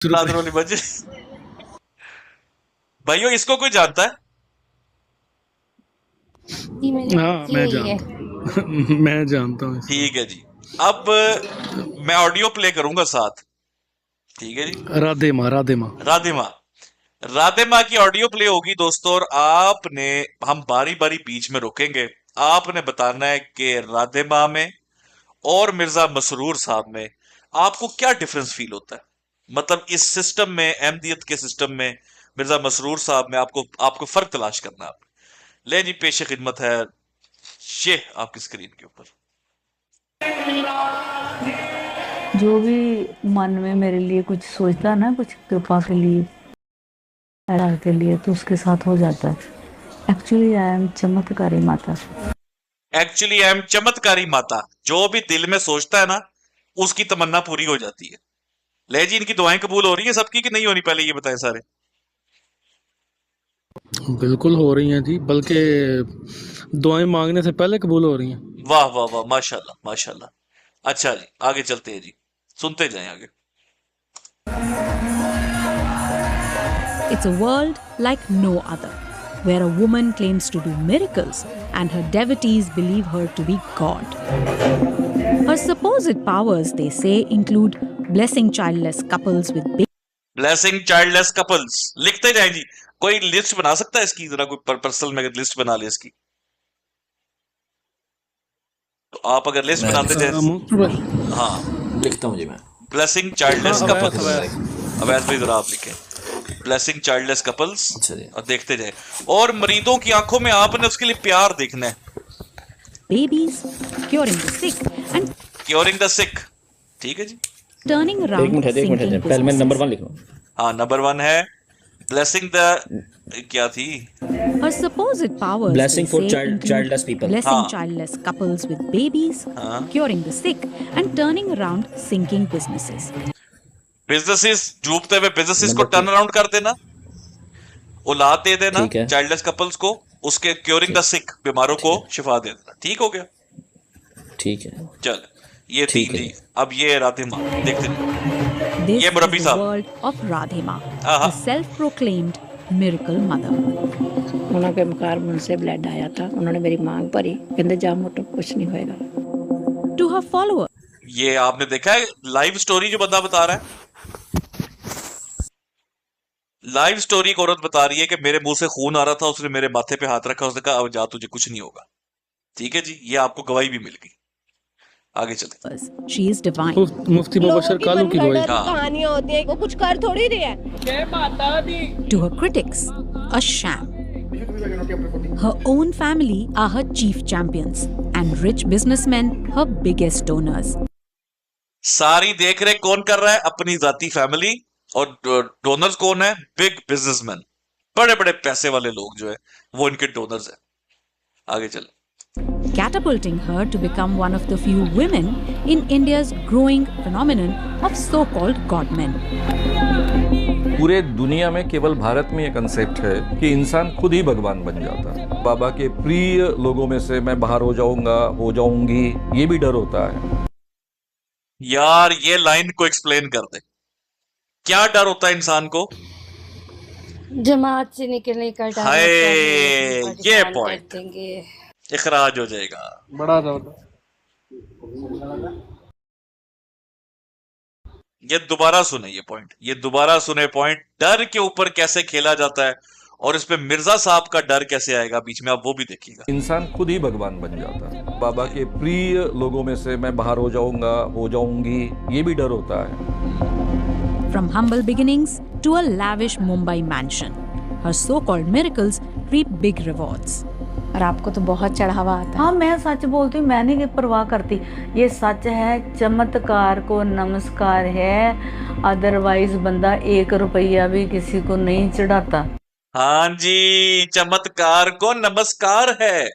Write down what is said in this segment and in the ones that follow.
नादर वाली मस्जिद। भाइयों इसको कोई जानता है? जी मैंने हाँ की मैं हुई है। जानता हूँ। मैं जानता हूँ इसको। ठीक है जी। अब मैं ऑडियो प्ले करूंगा साथ। ठीक है जी। राधे माँ, राधे माँ। राधे माँ। राधे माँ की ऑडियो प्ले होगी दोस्तों, और आपने, हम बारी बारी बीच में रोकेंगे, आपने बताना है कि राधे माँ में और मिर्जा मसरूर साहब में आपको क्या डिफरेंस फील होता है। मतलब इस सिस्टम में, अहमदियत के सिस्टम में, मिर्जा मसरूर साहब में आपको आपको फर्क तलाश करना है। आप ले जी, पेश खिदमत है ये आपकी स्क्रीन के ऊपर। जो भी मन में मेरे लिए कुछ सोचता है ना, कुछ कृपा के लिए, प्यार के लिए, तो उसके साथ हो जाता है। एक्चुअली आई एम चमत्कारी माता। एक्चुअली आई एम चमत्कारी माता। जो भी दिल में सोचता है ना, उसकी तमन्ना पूरी हो जाती है। ले जी, इनकी दुआएं कबूल हो रही है सबकी कि नहीं हो रही, पहले ये बताएं सारे। बिल्कुल हो रही हैं जी, बल्कि दुआएं मांगने से पहले कबूल हो रही हैं। वाह वाह वाह, माशाल्लाह माशाल्लाह। अच्छा जी, आगे चलते हैं जी, सुनते जाएं आगे। It's a world like no other, where a woman claims to do miracles and her devotees believe her to be God. Her supposed powers, they say, include blessing childless couples with babies. Blessing childless couples, लिखते जाएं जी। कोई list बना सकता है इसकी, जरा कोई personal में लिस्ट बना ले इसकी, तो आप अगर लिस्ट मैं बनाते जाए। मुफ्ती हाँ, लिखता हूँ जी मैं। ब्लेसिंग चाइल्डलेस हाँ, कपल्स। अवैध। अवैध भाई जरा आप लिखें ब्लेसिंग चाइल्डलेस कपल्स, अच्छा जी। और देखते जाए। और मरीदों की आंखों में आपने उसके लिए प्यार देखना है। Curing the sick and curing the sick, ठीक है जी। turning एक around मिनट है, एक मिनट sinking है, पहले मैं नंबर businesses. 1 लिख रहा हूँ। हाँ, नंबर 1 है ब्लेसिंग द, क्या थी? Her supposed powers, Blessing they for say, include childless people. blessing हाँ। childless couples with babies, हाँ। curing the sick, and turning around sinking businesses. Businesses, डूबते हुए बिजनेसेस को नंबर 2 टर्न अराउंड कर देना, औलाद दे देना ठीक है। चाइल्डलेस कपल्स को, उसके क्योरिंग द सिक, बीमारों को शिफा दे देना। ठीक हो गया? ठीक है। चल, ये ठीक 3 है। जी। अब ये राधे माँ, देखते हैं। This ये मुरब्बी is the साहब। world of Radhima, हाँ। the self-proclaimed miracle mother. ਉਹਨਾਂ ਕੇ ਮਕਾਰ ਮੁੰਨ ਸੇ ब्लड आया था, उन्होंने मेरी मांग भरी, कहते जा मोटो कुछ नहीं होएगा। To her followers, ये आपने देखा है लाइव स्टोरी जो बंदा बता रहा है? लाइव स्टोरी एक औरत बता रही है कि मेरे मुंह से खून आ रहा था, उसने मेरे माथे पे हाथ रखा, उसने कहा अब जा, तुझे कुछ नहीं होगा। ठीक है जी, ये आपको गवाही भी मिल गई। आगे चलते। she is divine. मुफ्ती मुबशर कालू की गवाही। हाँ। कहानियां होती है, वो कुछ कर थोड़ी रही है। To her critics, a sham. Her own family are her chief champions, and rich businessmen her biggest donors. सारी देख रेख कौन कर रहा है? अपनी जाती फैमिली। और डोनर्स कौन है? बिग बिजनेसमैन, बड़े बड़े पैसे वाले लोग जो है वो इनके डोनर्स हैं। आगे चल। Catapulting her to become one of the few women in India's growing phenomenon of so-called godmen. पूरे दुनिया में केवल भारत में ये कंसेप्ट है कि इंसान खुद ही भगवान बन जाता है। बाबा के प्रिय लोगों में से मैं बाहर हो जाऊंगा, हो जाऊंगी, ये भी डर होता है। यार ये लाइन को एक्सप्लेन कर दे, क्या डर होता है इंसान को? जमात से निकलने का डर हाय, होता है, ये परेशान पॉइंट कर देंगे। इखराज हो जाएगा। बड़ा जबरदस्त। ये दोबारा सुने ये पॉइंट, ये दोबारा सुने पॉइंट। डर के ऊपर कैसे खेला जाता है और इस पे मिर्जा साहब का डर कैसे आएगा बीच में, आप वो भी देखिएगा। इंसान खुद ही भगवान बन जाता है। बाबा के प्रिय लोगों में से मैं बाहर हो जाऊंगा, हो जाऊंगी, ये भी डर होता है। From humble beginnings to a lavish Mumbai mansion, her so-called miracles reap big rewards. और आपको तो बहुत चढ़ावा आता है। हाँ, मैं सच बोलती हूँ, मैं नहीं परवाह करती। ये सच है, चमत्कार को नमस्कार है, अदरवाइज बंदा 1 रुपया भी किसी को नहीं चढ़ाता। हाँ जी, चमत्कार को नमस्कार है,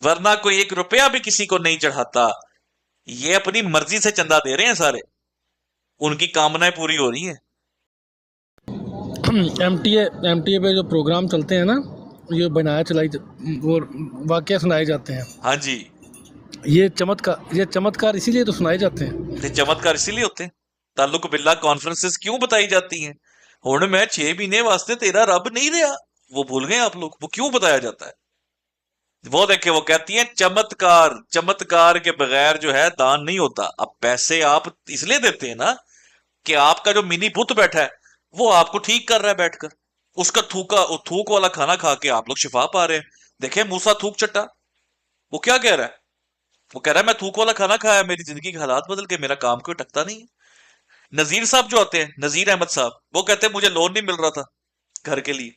वरना कोई 1 रुपया भी किसी को नहीं चढ़ाता। ये अपनी मर्जी से चंदा दे रहे हैं सारे, उनकी कामनाएं पूरी हो रही हैं। एमटीए पे जो प्रोग्राम चलते हैं ना, ये बनाया चलाई वो वाकया सुनाए जाते हैं। हाँ जी, ये चमत्कार इसीलिए तो सुनाए जाते हैं। ये चमत्कार इसीलिए होते हैं। ताल्लुक बिल्ला कॉन्फ्रेंसेस क्यों बताई जाती हैं? हुण मैं 6 महीने वास्ते तेरा रब नहीं रहा, वो भूल गए आप लोग, वो क्यों बताया जाता है? वो देखे, वो कहती है चमत्कार, चमत्कार के बगैर जो है दान नहीं होता। अब पैसे आप इसलिए देते हैं ना कि आपका जो मिनी बुत बैठा है वो आपको ठीक कर रहा है बैठकर, उसका थूक वाला खाना खा के आप लोग शिफा पा रहे हैं। देखे मूसा थूक चट्टा, वो क्या कह रहा है? वो कह रहा है मैं थूक वाला खाना खाया, मेरी जिंदगी के हालात बदल के, मेरा काम कोई टकता नहीं है। नजीर साहब जो आते हैं, नजीर अहमद साहब, वो कहते हैं मुझे लोन नहीं मिल रहा था घर के लिए,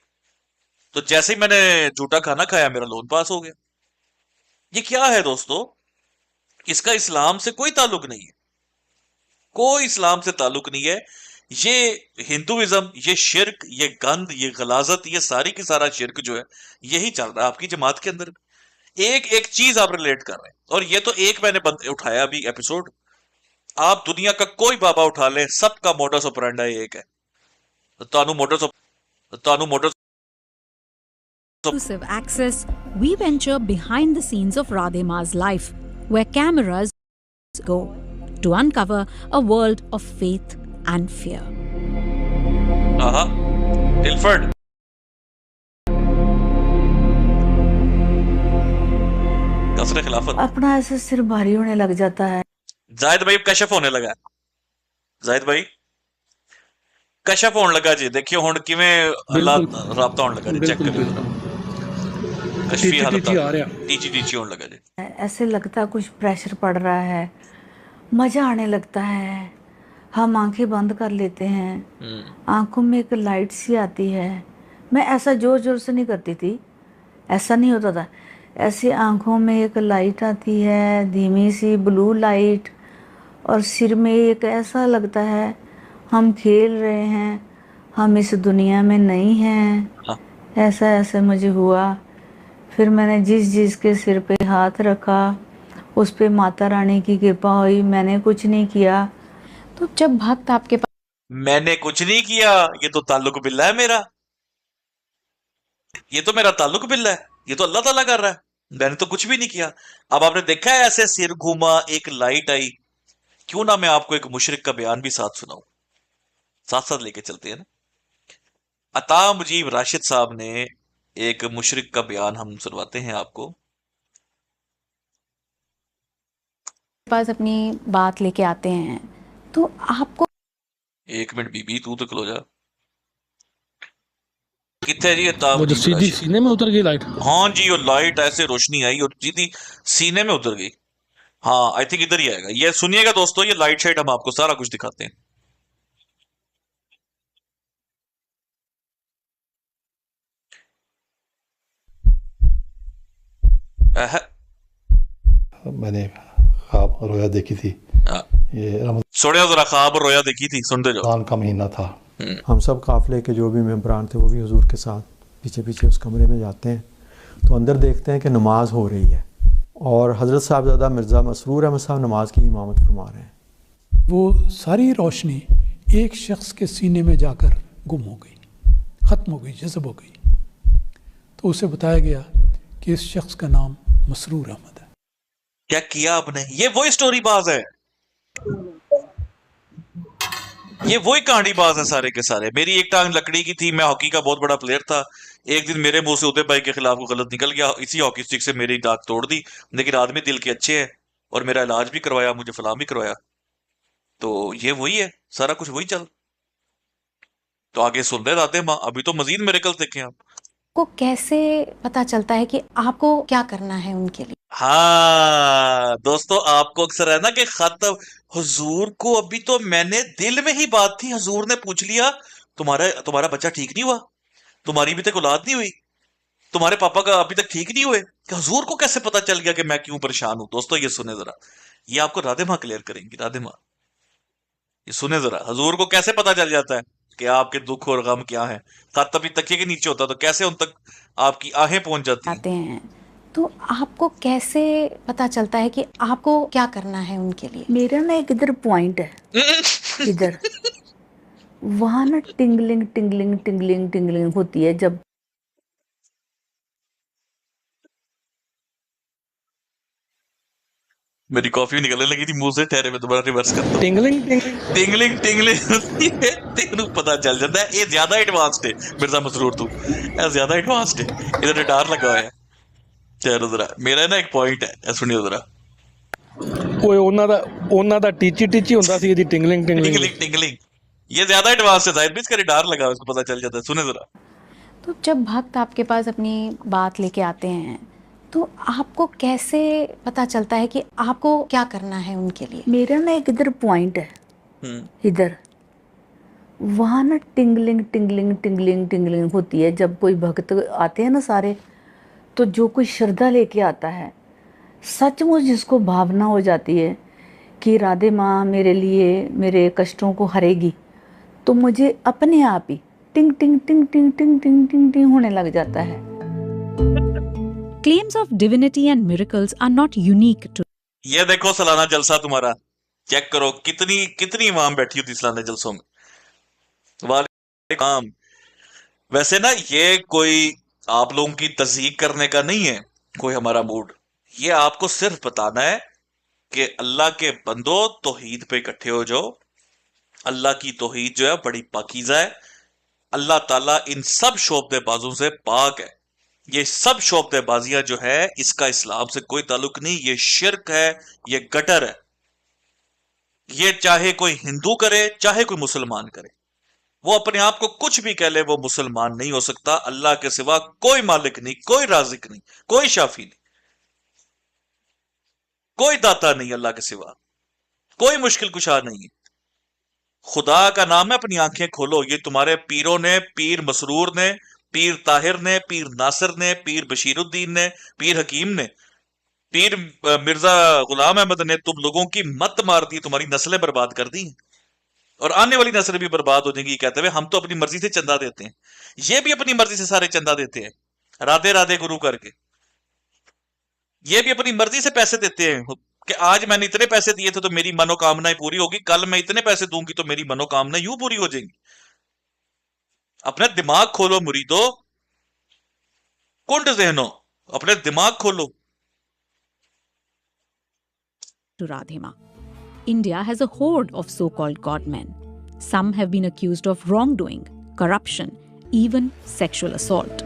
तो जैसे ही मैंने झूठा खाना खाया मेरा लोन पास हो गया। ये क्या है दोस्तों? इसका इस्लाम से कोई ताल्लुक नहीं है, कोई इस्लाम से ताल्लुक नहीं है। ये हिंदुइज्म, ये शिर्क, ये गंद, ये गलाजत, ये सारी की सारा शिर्क जो है यही चल रहा है आपकी जमात के अंदर। एक एक चीज आप रिलेट कर रहे हैं, और ये तो एक मैंने उठाया अभी एपिसोड। आप दुनिया का कोई बाबा उठा ले, सबका मोडस ऑपरेंडा एक है। तानु modus Exclusive access, we venture behind the scenes of Radhema's life, where cameras go to uncover a world of faith and fear. टिलफर्ड, कसरे खिलाफत। अपना ऐसे सिर भारी होने लग जाता है। जाहिद भाई कशफ होने लगा है। जाहिद भाई कशफ होने लगा जी, देखियो हुण किवें अल्लाह राबता होने लगा जी, चेक बिल्कुल करियो बिल्कुल कशफी टीची हालत टीची आ रहा टीची होने लगा जी। ऐसे लगता कुछ प्रेशर पड़ रहा है, मज़ा आने लगता है। हम आंखें बंद कर लेते हैं, आंखों में एक लाइट सी आती है। मैं ऐसा जोर जोर से नहीं करती थी, ऐसा नहीं होता था। ऐसे आंखों में एक लाइट आती है, धीमी सी ब्लू लाइट, और सिर में एक ऐसा लगता है हम खेल रहे हैं, हम इस दुनिया में नहीं हैं। ऐसा ऐसा मुझे हुआ। फिर मैंने जिस के सिर पे हाथ रखा उस पे माता रानी की कृपा हुई। मैंने कुछ नहीं किया। तो जब भक्त आपके पास मैंने कुछ नहीं किया, ये तो ताल्लुक बिल्ला है मेरा, ये तो मेरा ताल्लुक बिल्ला है, ये तो अल्लाह ताला कर रहा है, मैंने तो कुछ भी नहीं किया। अब आपने देखा है ऐसे सिर घूमा, एक लाइट आई। क्यों ना मैं आपको एक मुशरिक का बयान भी साथ सुनाऊं, साथ साथ लेके चलते हैं ना। अता मुजीब राशिद साहब ने एक मुशरिक का बयान हम सुनवाते हैं आपको। अपनी बात लेके आते हैं तो आपको एक मिनट बीबी, तू तो खलो जा। कितने जी अता वो जो मुजीब सीधी राशिद? सीने में उतर गई लाइट। हाँ जी, वो लाइट ऐसे रोशनी आई और सीधी सीने में उतर गई। हाँ, आई थिंक इधर ही आएगा। ये सुनिएगा दोस्तों, ये लाइट शाइट हम आपको सारा कुछ दिखाते हैं। मैंने ख्वाब और रोया देखी थी। ये सुनियो जरा, ख्वाब और रोया देखी थी, सुनते जाओ। रमजान का महीना था। हम सब काफिले के जो भी मेंबरान थे वो भी हुजूर के साथ पीछे पीछे उस कमरे में जाते हैं, तो अंदर देखते हैं कि नमाज हो रही है और हज़रत साहबजादा मिर्ज़ा मसरूर अहमद साहब नमाज की इमामत फरमा रहे हैं। वो सारी रोशनी एक शख्स के सीने में जाकर गुम हो गई, ख़त्म हो गई, जज़ब हो गई। तो उसे बताया गया कि इस शख्स का नाम मसरूर अहमद है। क्या किया आपने? ये वही स्टोरी बाज है, ये वही कहानी बाज है सारे के सारे। मेरी एक टांग लकड़ी की थी, मैं हॉकी का बहुत बड़ा प्लेयर था। एक दिन मेरे मुंह से उदय भाई के खिलाफ गलत निकल गया, इसी हॉकी स्टिक से मेरी दांत तोड़ दी। लेकिन आदमी दिल के अच्छे हैं और मेरा इलाज भी करवाया, मुझे फलाम भी करवाया। तो ये वही है, सारा कुछ वही चल। तो आगे सुन रहे दादे माँ, अभी तो मजीद मिरेकल देखें आप। को कैसे पता चलता है कि आपको क्या करना है उनके लिए? हाँ दोस्तों, आपको अक्सर है ना कि खत हुजूर को, अभी तो मैंने दिल में ही बात थी, हुजूर ने पूछ लिया तुम्हारा बच्चा ठीक नहीं हुआ, तुम्हारी अभी तक औलाद नहीं हुई, तुम्हारे पापा का अभी तक ठीक नहीं हुए, कि हुजूर को कैसे पता चल गया कि मैं क्यों परेशान हूं? दोस्तों ये सुने जरा, ये आपको राधे माँ क्लियर करेंगी। राधे माँ, ये सुने जरा, हुजूर को कैसे पता चल जाता है कि आपके दुख और गम क्या है? खत अभी तकिए के नीचे होता तो कैसे उन तक आपकी आहें पहुंच जाती हैं? तो आपको कैसे पता चलता है कि आपको क्या करना है उनके लिए? मेरा ना एक इधर पॉइंट है, इधर वहां ना टिंगलिंग टिंगलिंग टिंगलिंग टिंगलिंग होती है। जब मेरी कॉफी निकलने लगी थी मुंह से, ठहरे मैं दोबारा रिवर्स करता हूं। टिंगलिंग टिंगलिंग टिंगलिंग तेनू पता चल जाता है ये ज्यादा एडवांस्ड है मिर्जा मसरूर, तू ये ज्यादा एडवांस्ड है, इधर डर लगा हुआ है। चलो जरा मेरा ना एक पॉइंट है, सुनियो जरा। ਓਏ ਉਹਨਾਂ ਦਾ ਟੀਚੀ ਹੁੰਦਾ ਸੀ, ਇਹਦੀ ਟਿੰਗਲਿੰਗ टिंगलिंग ये ज्यादा एडवांस है शायद, इसका डर लगा उसको पता चल जाता है। सुने जरा। तो जब भक्त आपके पास अपनी बात लेके आते हैं तो आपको कैसे पता चलता है कि आपको क्या करना है उनके लिए? मेरा ना एक इधर पॉइंट है, इधर वहाँ ना टिंगलिंग टिंगलिंग टिंगलिंग टिंगलिंग होती है। जब कोई भक्त आते हैं ना सारे, तो जो कोई श्रद्धा लेके आता है, सचमुच जिसको भावना हो जाती है कि राधे माँ मेरे लिए मेरे कष्टों को हरेगी, तो मुझे अपने आप ही टिंग टिंग टिंग टिंग टिंग टिंग टिंग टिंग होने लग जाता है। Claims of divinity and miracles are not unique to. ये देखो सालाना जलसा तुम्हारा, चेक करो कितनी इमाम बैठी होती सालाना जलसों में। वालेकुम। वैसे ना ये कोई आप लोगों की तस्दीक करने का नहीं है कोई हमारा मूड, ये आपको सिर्फ बताना है कि अल्लाह के बंदो तौहीद पे इकट्ठे हो जाओ। अल्लाह की तौहीद जो है बड़ी पाकीज़ा है। अल्लाह ताला इन सब शोबदेबाजों से पाक है। ये सब शोबदेबाजियां जो है इसका इस्लाम से कोई ताल्लुक नहीं, ये शिर्क है, ये गटर है। ये चाहे कोई हिंदू करे चाहे कोई मुसलमान करे, वो अपने आप को कुछ भी कह ले, वो मुसलमान नहीं हो सकता। अल्लाह के सिवा कोई मालिक नहीं, कोई राजिक नहीं, कोई शाफी नहीं, कोई दाता नहीं अल्लाह के सिवा, कोई मुश्किल कुशा नहीं है। खुदा का नाम है, अपनी आंखें खोलो। ये तुम्हारे पीरों ने, पीर मसरूर ने, पीर ताहिर ने, पीर नासिर ने, पीर बशीरुद्दीन ने, पीर हकीम ने, पीर मिर्जा गुलाम अहमद ने तुम लोगों की मत मार दी, तुम्हारी नस्लें बर्बाद कर दी और आने वाली नस्लें भी बर्बाद हो जाएंगी कहते हुए हम तो अपनी मर्जी से चंदा देते हैं। ये भी अपनी मर्जी से सारे चंदा देते हैं, राधे राधे गुरु करके। ये भी अपनी मर्जी से पैसे देते हैं कि आज मैंने इतने पैसे दिए थे तो मेरी मनोकामनाएं पूरी होगी, कल मैं इतने पैसे दूंगी तो मेरी मनोकामना यूं पूरी हो जाएंगी। अपने दिमाग खोलो मुरीदो, कुंड ज़हनो, अपने दिमाग खोलो। To Radhima. India has a horde of so-called godmen. Some have been accused of wrongdoing, corruption, even sexual assault.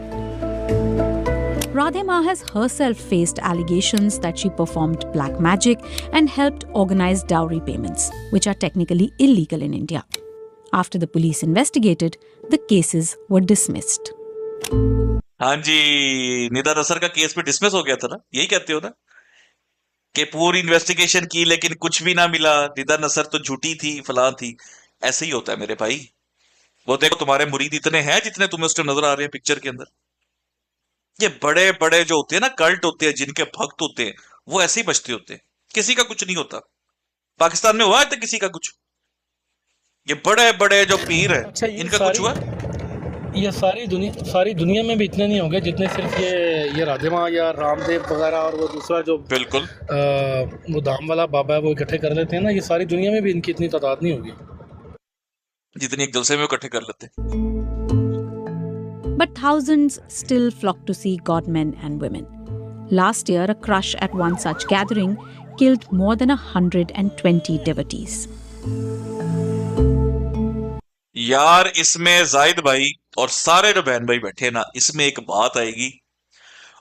Radhima has herself faced allegations that she performed black magic and helped organize dowry payments, which are technically illegal in India. After the police investigated, the cases were dismissed. हाँ जी, निदा नसर का case भी dismiss हो गया था ना, यही कहते हो ना कि पूरी इन्वेस्टिगेशन की लेकिन कुछ भी ना मिला, निदा नसर तो झूठी थी, फलां थी। ऐसे ही होता है मेरे भाई। वो देखो तुम्हारे मुरीद इतने हैं जितने तुम्हें उस टाइम नजर आ रहे हैं पिक्चर के अंदर। ये बड़े बड़े जो होते हैं ना, कल्ट होते हैं, जिनके भक्त होते हैं, वो ऐसे ही बचते होते हैं, किसी का कुछ नहीं होता। पाकिस्तान में हुआ है तो किसी का कुछ, ये बड़े बड़े जो पीर है अच्छा, इनका कुछ हुआ? ये सारी दुनिया में भी इतने नहीं होंगे जितने सिर्फ ये राधेमा या रामदेव वगैरह और वो दूसरा जो बिल्कुल वो दाम वाला बाबा है वो इकट्ठे कर लेते हैं ना, ये सारी दुनिया में भी इनकी इतनी तादाद नहीं होगी जितनी एक जलसे में इकट्ठे कर लेते हैं। But thousands still flock to see godmen and women. Last year, a crush at one such gathering killed more than 120 devotees. यार इसमें जाहिद भाई और सारे जो बहन भाई बैठे ना, इसमें एक बात आएगी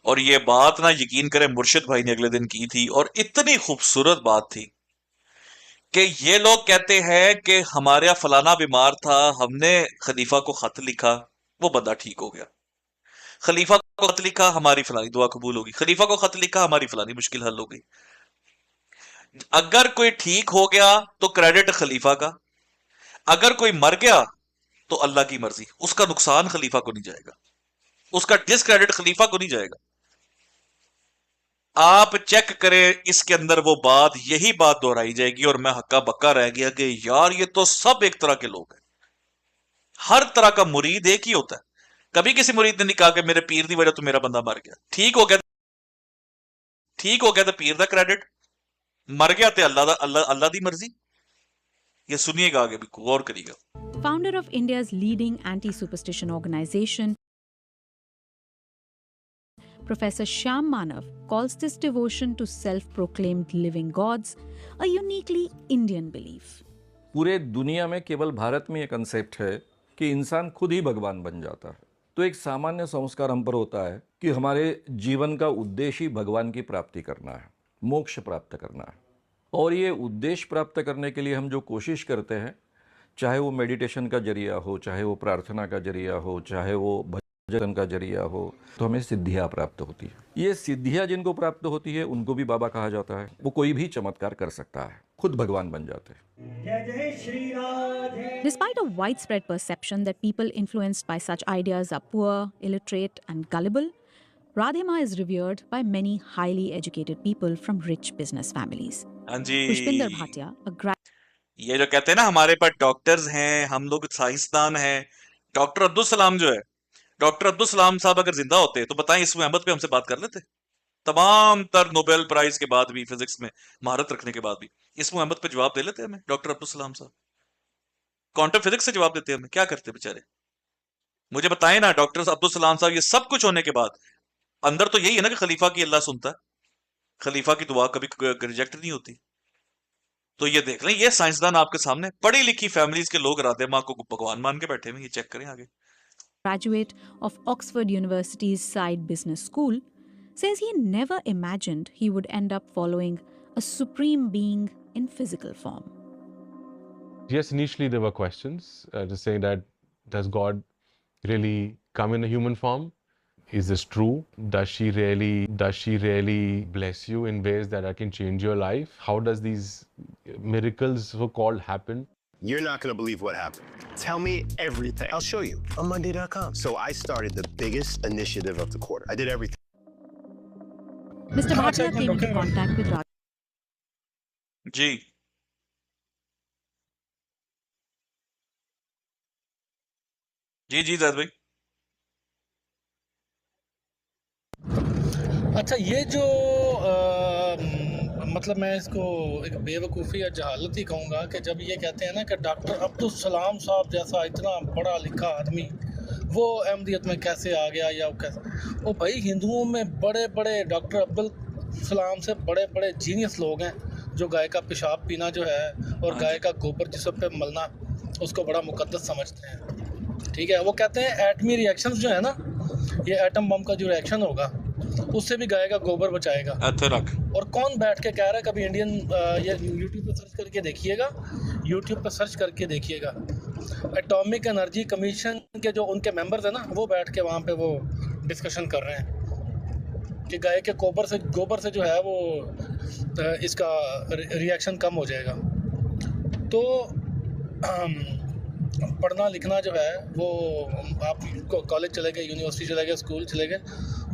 और ये बात ना यकीन करें मुर्शिद भाई ने अगले दिन की थी और इतनी खूबसूरत बात थी कि ये लोग कहते हैं कि हमारे यहाँ फलाना बीमार था, हमने खलीफा को खत लिखा, वो बंदा ठीक हो गया। खलीफा को खत लिखा, हमारी फलानी दुआ कबूल होगी। खलीफा को खत लिखा, हमारी फलानी मुश्किल हल हो गई। अगर कोई ठीक हो गया तो क्रेडिट खलीफा का, अगर कोई मर गया तो अल्लाह की मर्जी, उसका नुकसान खलीफा को नहीं जाएगा, उसका डिसक्रेडिट खलीफा को नहीं जाएगा। आप चेक करें इसके अंदर वो बात, यही बात दोहराई जाएगी और मैं हक्का बक्का रह गया कि यार ये तो सब एक तरह के लोग हैं। हर तरह का मुरीद एक ही होता है। कभी किसी मुरीद ने नहीं कहा कि मेरे पीर की वजह तो मेरा बंदा मर गया, ठीक हो गया तो पीर का क्रेडिट, मर गया तो अल्लाह दी मर्जी। ये सुनिएगा आगे भी, गौर करिएगा। Founder of India's leading anti-superstition organization, Professor Shyam Manav calls this devotion to self-proclaimed living gods a uniquely Indian belief. पूरे दुनिया में केवल भारत में ये कंसेप्ट है कि इंसान खुद ही भगवान बन जाता है। तो एक सामान्य संस्कार हम पर होता है कि हमारे जीवन का उद्देश्य ही भगवान की प्राप्ति करना है, मोक्ष प्राप्त करना है। और ये उद्देश्य प्राप्त करने के लिए हम जो कोशिश करते हैं, चाहे वो मेडिटेशन का जरिया हो, चाहे वो प्रार्थना का जरिया हो, चाहे वो भजन का जरिया हो, तो हमें सिद्धियाँ प्राप्त होती है। ये सिद्धियाँ जिनको प्राप्त होती है उनको भी बाबा कहा जाता है। वो कोई भी चमत्कार कर सकता है, खुद भगवान बन जाते हैं। Despite a widespread perception that people influenced by such ideas are poor, illiterate, and gullible, Radhe Ma is revered by many highly educated people from rich business families. हाँ जी, Pushpinder Bhatia, a ये जो कहते हैं ना हमारे पास doctors हैं, हम लोग साइंसदान हैं। डॉक्टर अब्दुल सलाम जो है, डॉक्टर अब्दुल सलाम साहब अगर जिंदा होते तो बताएं इस मोहम्मद पे हमसे बात कर लेते? तमाम तर नोबेल प्राइज के बाद भी, फिजिक्स में महारत रखने के बाद भी इस मोहम्मद पे जवाब दे लेते हमें डॉक्टर अब्दुल सलाम साहब। क्वांटम फिजिक्स से जवाब देते हमें, क्या करते बेचारे? मुझे बताएं ना डॉक्टर अब्दुल सलाम साहब, ये सब कुछ होने के बाद अंदर तो यही है ना कि खलीफा की अल्लाह सुनता है, खलीफा की दुआ कभी रिजेक्ट नहीं होती। तो ये देख लें, ये साइंसदान आपके सामने, पढ़ी लिखी फैमिलीज के लोग राधे माँ को भगवान मान के बैठे हुए। ये चेक करें आगे। graduate of Oxford University's Side Business School, says he never imagined he would end up following a supreme being in physical form. Yes, initially there were questions to say that does God really come in a human form? Is this true? Does she really bless you in ways that can change your life? How does these miracles so-called happen? You're not going to believe what happened. Tell me everything. I'll show you on Monday.com. So I started the biggest initiative of the quarter. I did everything. Mr. Bhatia came into contact with Radhe. जी जी जी जैद भाई। अच्छा, ये जो मतलब मैं इसको एक बेवकूफ़ी या जहालत ही कहूँगा कि जब ये कहते हैं ना कि डॉक्टर अब्दुल सलाम साहब जैसा इतना पढ़ा लिखा आदमी वो अहमदियत में कैसे आ गया, या कैसे, वो भाई हिंदुओं में बड़े बड़े डॉक्टर अब्दुल सलाम से बड़े बड़े जीनियस लोग हैं जो गाय का पेशाब पीना जो है और गाय का गोबर जिसम पे मलना उसको बड़ा मुकद्दस समझते हैं। ठीक है, वो कहते हैं एटमी रिएक्शंस जो है ना, ये एटम बम का जो रिएक्शन होगा उससे भी गाय का गोबर बचाएगा। और कौन बैठ के कह रहा है? कभी इंडियन ये यूट्यूब पे सर्च करके देखिएगा, यूट्यूब पे सर्च करके देखिएगा। एटॉमिक एनर्जी कमीशन के जो उनके मेंबर्स हैं ना, वो बैठ के वहाँ पे वो डिस्कशन कर रहे हैं कि गाय के गोबर से जो है वो इसका रिएक्शन कम हो जाएगा। तो पढ़ना लिखना जो है वो आप कॉलेज चले गए, यूनिवर्सिटी चले गए, स्कूल चले गए,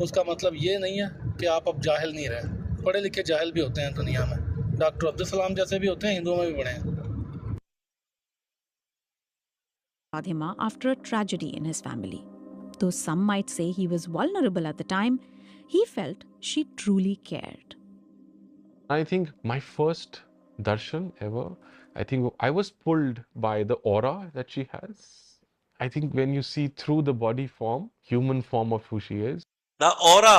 उसका मतलब ये नहीं है कि आप अब जाहिल नहीं रहे। पढ़े लिखे जाहिल भी होते हैं दुनिया में, डॉक्टर अब्दुल सलाम जैसे भी होते हैं, हिंदुओं में भी बड़े हैं। Radhe Ma after a tragedy in his family. Though some might say he was vulnerable at the time, he felt she truly cared. I think my first darshan ever, I think I was pulled by the aura that she has. I think when you see through the body form, human form of who she is. The aura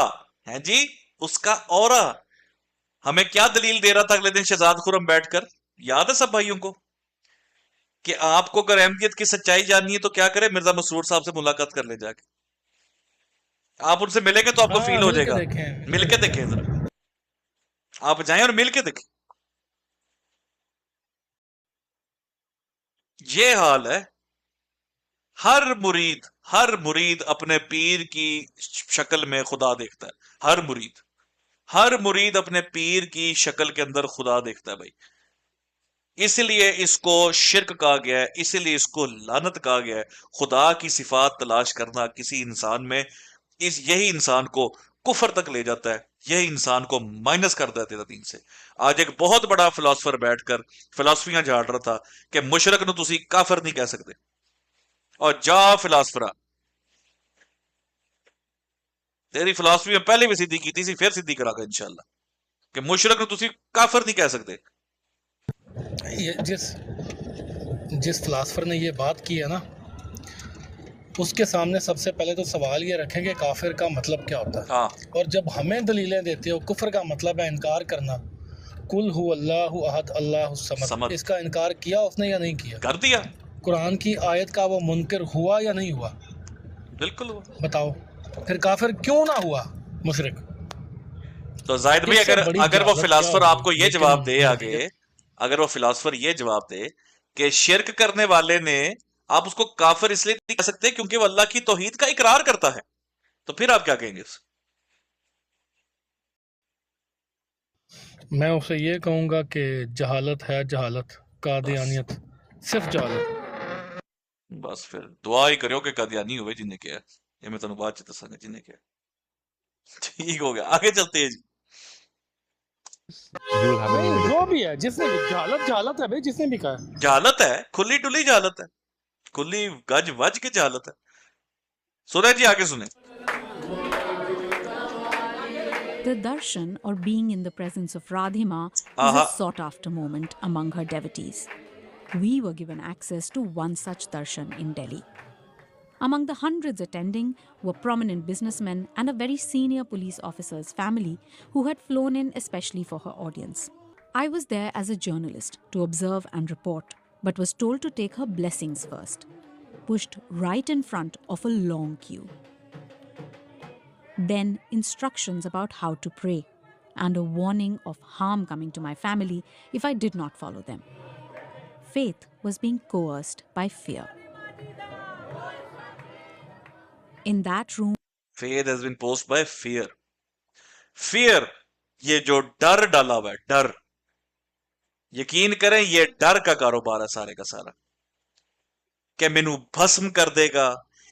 है जी, उसका aura हमें क्या दलील दे रहा था अगले दिन शहजाद खुर्रम बैठकर? याद है सब भाइयों को कि आपको अगर अहमदियत की सच्चाई जाननी है तो क्या करें, मिर्जा मसरूर साहब से मुलाकात कर ले जाके। आप उनसे मिलेंगे तो आपको फील हो जाएगा। मिलके देखें जरा, आप जाएं और मिलके देखें। ये हाल है। हर मुरीद अपने पीर की शक्ल में खुदा देखता है। हर मुरीद अपने पीर की शक्ल के अंदर खुदा देखता है भाई। इसलिए इसको शिर्क कहा गया है, इसलिए इसको लानत कहा गया है। खुदा की सिफात तलाश करना किसी इंसान में, यही इंसान को कुफर तक ले जाता है, यही इंसान को माइनस कर देता है दीन से। आज एक बहुत बड़ा फिलोसफर बैठकर फिलोसफियां झाड़ रहा था कि मुशरक नूं तुसी काफिर नहीं कह सकते। और जा फिलोसफरा, तेरी फिलोसफी में पहले भी सिद्धि की थी, फिर सिद्धि करागा इंशाल्लाह कि मुशरक नूं तुसी काफिर नहीं कह सकते। जिस फिलासफर ने ये बात की है ना, उसके सामने सबसे पहले तो सवाल ये रखें कि काफिर का मतलब क्या होता है। हाँ और जब हमें दलीलें देते हो, कुफ्र का मतलब है इनकार करना। कुल हु अल्लाहु अहद अल्लाहु समद, समद। इसका इनकार किया उसने या नहीं किया? कर दिया। कुरान की आयत का वो मुनकर हुआ या नहीं हुआ? बिल्कुल हुआ। बताओ फिर काफिर क्यों ना हुआ मुशरिक? तो जाहिद भाई इससे अगर बड़ी अगर वो जहालत फिलासफर क्या आपको होगी? ये लेकिन जवाब दे आगे, नतीजा अगर वो फिलासफर ये जवाब दे कि शिरक करने वाले ने, आप उसको काफिर इसलिए नहीं कह सकते क्योंकि वो अल्लाह की तौहीद का इकरार करता है, तो फिर आप क्या कहेंगे उसे? मैं उसे ये कहूंगा कि जहालत है जहालत, कादियानियत सिर्फ जहालत। बस फिर दुआ ही करो कि कादियानी होवे जिन्हें क्या है, ये मैं तुम बात च दसांगा जिन्हें क्या है। ठीक हो गया, आगे चलते हैं जी। You will have an नहीं, immediate जो भी है, जिसने भी जहालत जहालत है भाई, जिसने भी कहा। जहालत है, खुली डुली जहालत है, खुली गज वज के जहालत है। सुने जी, आगे सुने। The darshan, or being in the presence of Radhima, is Aha. a sought-after moment among her devotees. We were given access to one such darshan in Delhi. Among the hundreds attending were prominent businessmen and a very senior police officer's family who had flown in especially for her audience. I was there as a journalist to observe and report, but was told to take her blessings first, pushed right in front of a long queue. Then instructions about how to pray and a warning of harm coming to my family if I did not follow them. Faith was being coerced by fear. In that room, Faith has been posed by fear. Fear, ये जो डर डाला हुआ है, डर, यकीन करें ये डर का कारोबार है सारे का सारा, कि मैनू भस्म कर देगा,